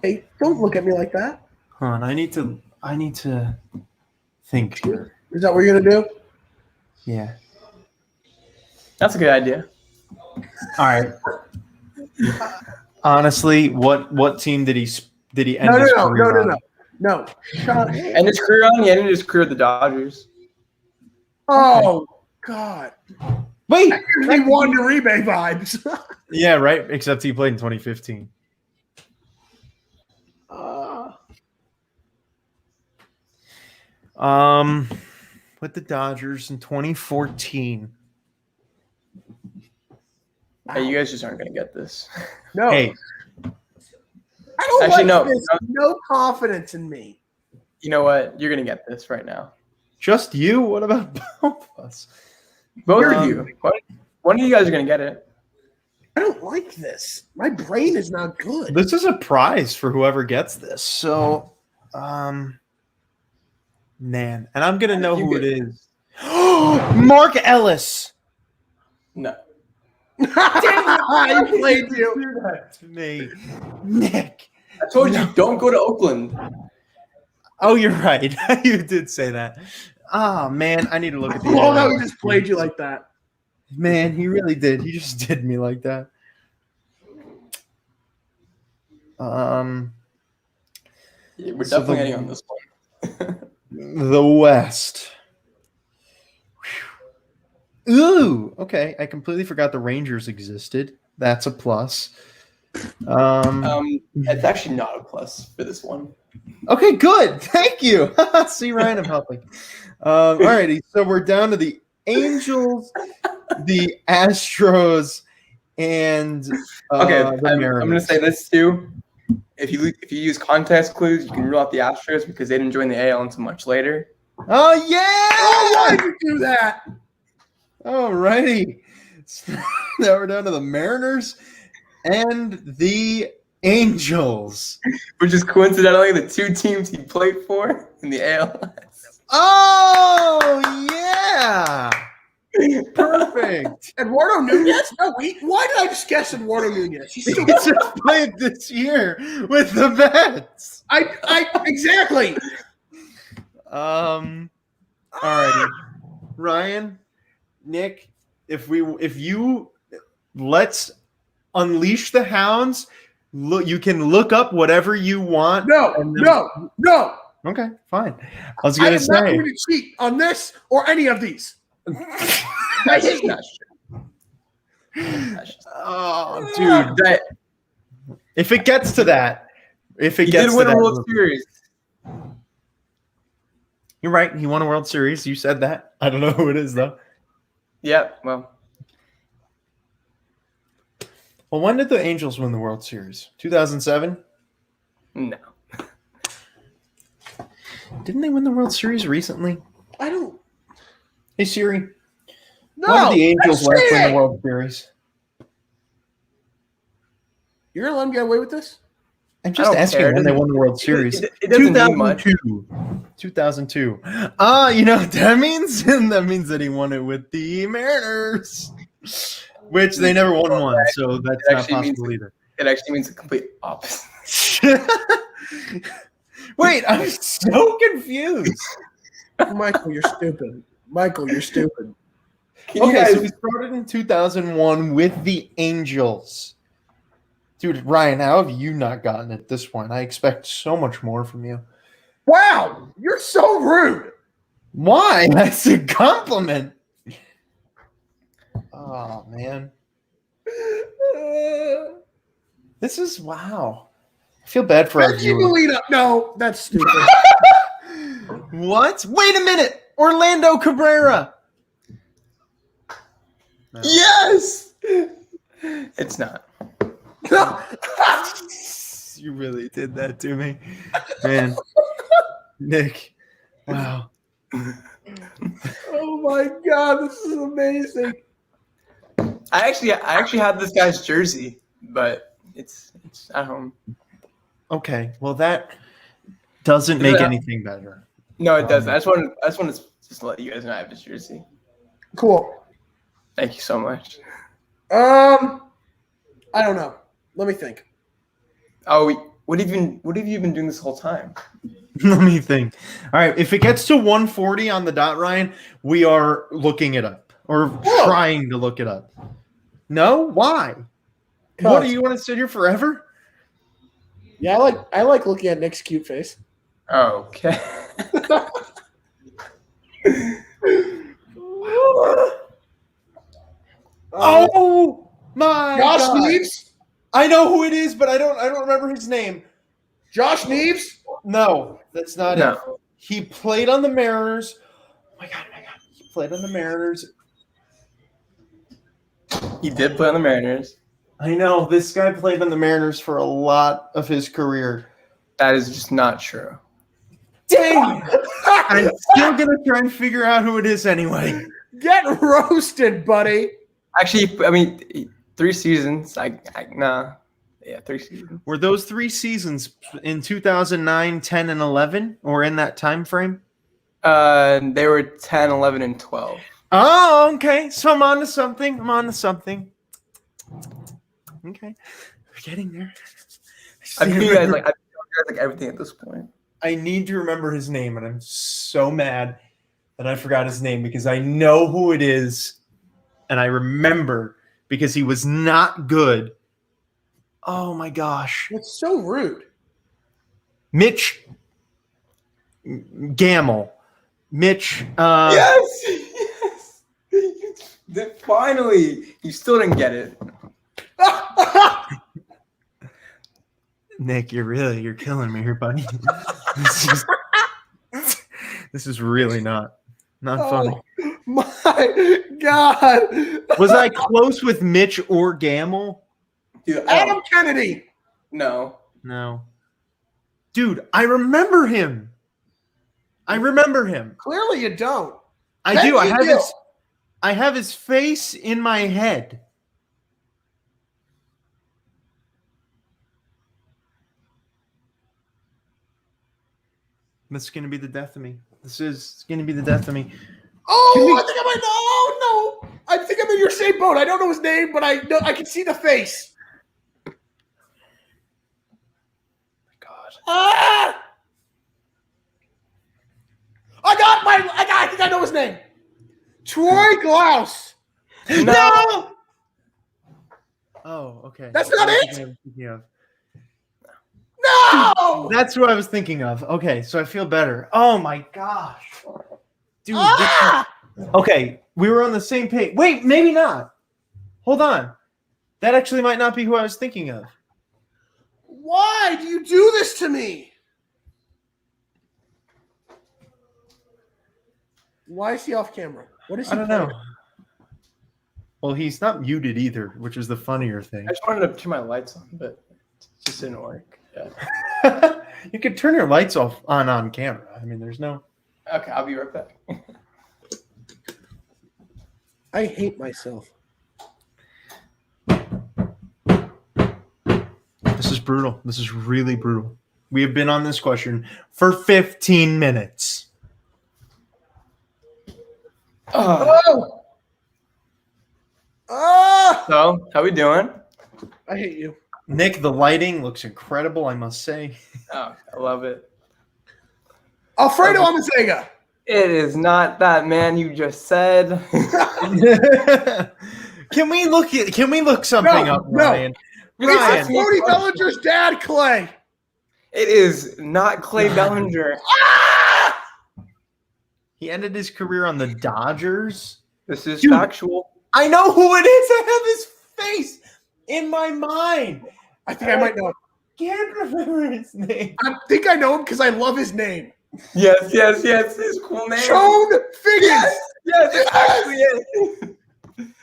Hey, don't look at me like that. Hold on, I need to think here. Is that what you're gonna do? Yeah. That's a good idea. All right. Honestly, what team did he end his career on? No. Shut up. And his career on? He ended his career at the Dodgers. Oh God. Wait, he won the Uribe vibes. Yeah, right. Except he played in 2015. With the Dodgers in 2014. Hey, you guys just aren't gonna get this. No. Hey, I don't Actually, like no. this. No confidence in me. You know what? You're gonna get this right now. just you? What about both of us? Both of you. One of you guys are gonna get it. I don't like this. My brain is not good. This is a prize for whoever gets this. So, man, and I'm gonna know who it is. Mark Ellis. No. I played you. Do that to me, Nick. I told you, don't go to Oakland. Oh, you're right. You did say that. Oh man, I need to look at the. Oh no, he just played you like that. Man, he really did. He just did me like that. Yeah, we're definitely getting on this one. The West. Whew. Ooh, okay. I completely forgot the Rangers existed. That's a plus. It's actually not a plus for this one. Okay, good. Thank you. See, Ryan, I'm helping. All righty. So we're down to the Angels, the Astros, and Okay, the I'm Mariners. going to say this too. If you use context clues, you can rule out the Astros because they didn't join the AL until much later. Oh yeah! Oh, why did you do that? All righty. So now we're down to the Mariners and the Angels. Which is coincidentally the two teams he played for in the ALS. Oh, yeah. Perfect. Eduardo Nunez? No, why did I just guess Eduardo Nunez? He's He still just played this year with the Mets. Exactly. Alrighty. Ryan, Nick, if you let's unleash the hounds. Look, you can look up whatever you want. No. Okay, fine. I was I gonna am not say. going to cheat on this or any of these. That's just not true. Oh, dude. That, If it gets to that, he did win a World Series. You're right. He won a World Series. You said that. I don't know who it is though. Yep. Well, when did the Angels win the World Series? 2007? no. Didn't they win the World Series recently? I don't. Hey Siri. No. When did the Angels that's last win the cheating. World Series? You're going to let him get away with this? I'm just don't asking care. It when they doesn't- won the World Series. It doesn't mean much. 2002. You know what that means? That means that he won it with the Mariners, which they never won one, so that's not possible either. It actually means the complete opposite. Wait, I'm so confused. Michael, you're stupid. Michael, you're stupid. Can you Okay, guys? so we started in 2001 with the Angels. Dude, Ryan, how have you not gotten at this point? I expect so much more from you. Wow, you're so rude. Why? That's a compliment. Oh, man. This is wow. I feel bad for our Reggie viewers. Molina. No, that's stupid. What? Wait a minute. Orlando Cabrera. No. Yes. It's not. You really did that to me. Man. Nick. Wow. Oh my God, this is amazing. I actually have this guy's jersey, but it's at home. Okay. Well, that doesn't make anything better. No, it doesn't. I just want to just let you guys know I have this jersey. Cool. Thank you so much. I don't know. Let me think. Oh, what have you been doing this whole time? Let me think. All right. If it gets to 140 on the dot, Ryan, we are looking it up or trying to look it up. No? Why? What, do you want to sit here forever? Yeah, I like looking at Nick's cute face. Okay. Oh my Josh God. Neves? I know who it is, but I don't remember his name. Josh Neves? No, that's not it. No. He played on the Mariners. Oh my God. He played on the Mariners. He did play on the Mariners. I know. This guy played on the Mariners for a lot of his career. That is just not true. Dang! I'm still going to try and figure out who it is anyway. Get roasted, buddy. Actually, I mean, 3 seasons. Nah. Yeah, 3 seasons. Were those 3 seasons in 2009, 10, and 11? Or in that time frame? They were 10, 11, and 12. Oh, okay. So I'm on to something. Okay. We're getting there. I think you guys like everything at this point. I need to remember his name, and I'm so mad that I forgot his name because I know who it is, and I remember because he was not good. Oh my gosh. That's so rude. Mitch Gamble. Mitch. Yes. Finally, you still didn't get it. Nick, you're killing me here, buddy. This is really not funny. Oh my God. Was I close with Mitch or Gamble? Dude, Adam Kennedy. No. No. Dude, I remember him. Clearly you don't. I Bet do. you I have his face in my head. This is going to be the death of me. This is going to be the death of me. Oh, I think I might know. Oh, no. I think I'm in your same boat. I don't know his name, but I can see the face. God. Ah! I think I know his name. Troy Glaus. No! Oh, okay. That's not it? I was thinking of. No! That's who I was thinking of. Okay, so I feel better. Oh my gosh. Dude, okay, we were on the same page. Wait, maybe not. Hold on. That actually might not be who I was thinking of. Why do you do this to me? Why is he off camera? What is he I don't playing? know. Well, he's not muted either, which is the funnier thing. I just wanted to turn my lights on, but it just didn't work. Yeah. You could turn your lights off on camera. I mean, there's no. Okay, I'll be right back. I hate myself. This is brutal. This is really brutal. We have been on this question for 15 minutes. Oh! Oh! So, how we doing? I hate you. Nick, the lighting looks incredible, I must say. Oh, I love it. Alfredo Amanzega. It is not that man you just said. Can we look something up, Ryan? It's Cody Bellinger's dad, Clay. It is not Clay Bellinger. Ah! He ended his career on the Dodgers. This is Dude. factual. I know who it is. I have his face in my mind. I think I might know him. Can't remember his name. I think I know him because I love his name. Yes. His cool name. Chone Figgins. Yes, it's actually it.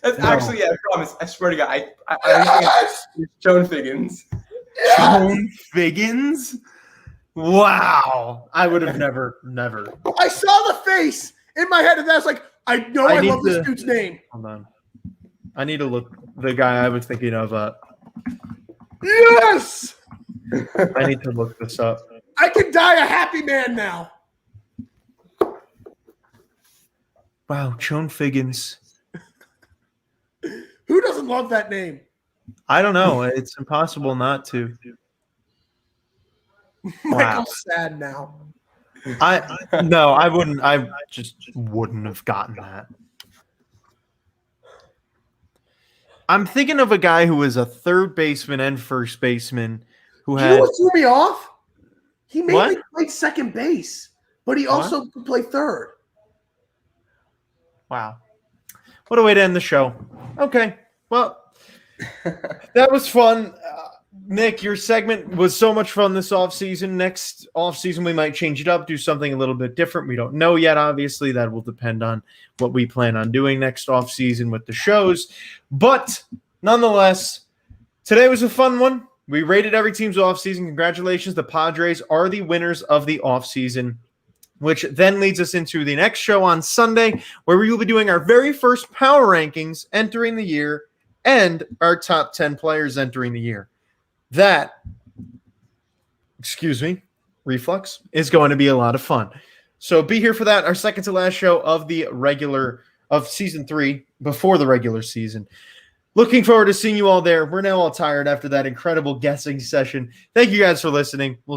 That's actually it. I promise. I swear to God. I Yes! think it's Joan Figgins. Chone Figgins? Wow. I would have never. I saw the face in my head, and I was like, I know I love this dude's name. Hold on. I need to look the guy I was thinking of up. Yes! I need to look this up. I can die a happy man now. Wow, Chone Figgins. Who doesn't love that name? I don't know. It's impossible not to. Michael's sad now. I wouldn't. I just wouldn't have gotten that. I'm thinking of a guy who was a third baseman and first baseman who You had. know what threw me off? He mainly What? played second base, but he also could play third. Wow. What a way to end the show. Okay. Well, that was fun. Nick, your segment was so much fun this offseason. Next offseason, we might change it up, do something a little bit different. We don't know yet, obviously. That will depend on what we plan on doing next offseason with the shows. But nonetheless, today was a fun one. We rated every team's offseason. Congratulations. The Padres are the winners of the offseason, which then leads us into the next show on Sunday, where we will be doing our very first power rankings entering the year and our top 10 players entering the year. That, reflux, is going to be a lot of fun. So be here for that, our second to last show of season 3 before the regular season. Looking forward to seeing you all there. We're now all tired after that incredible guessing session. Thank you guys for listening. We'll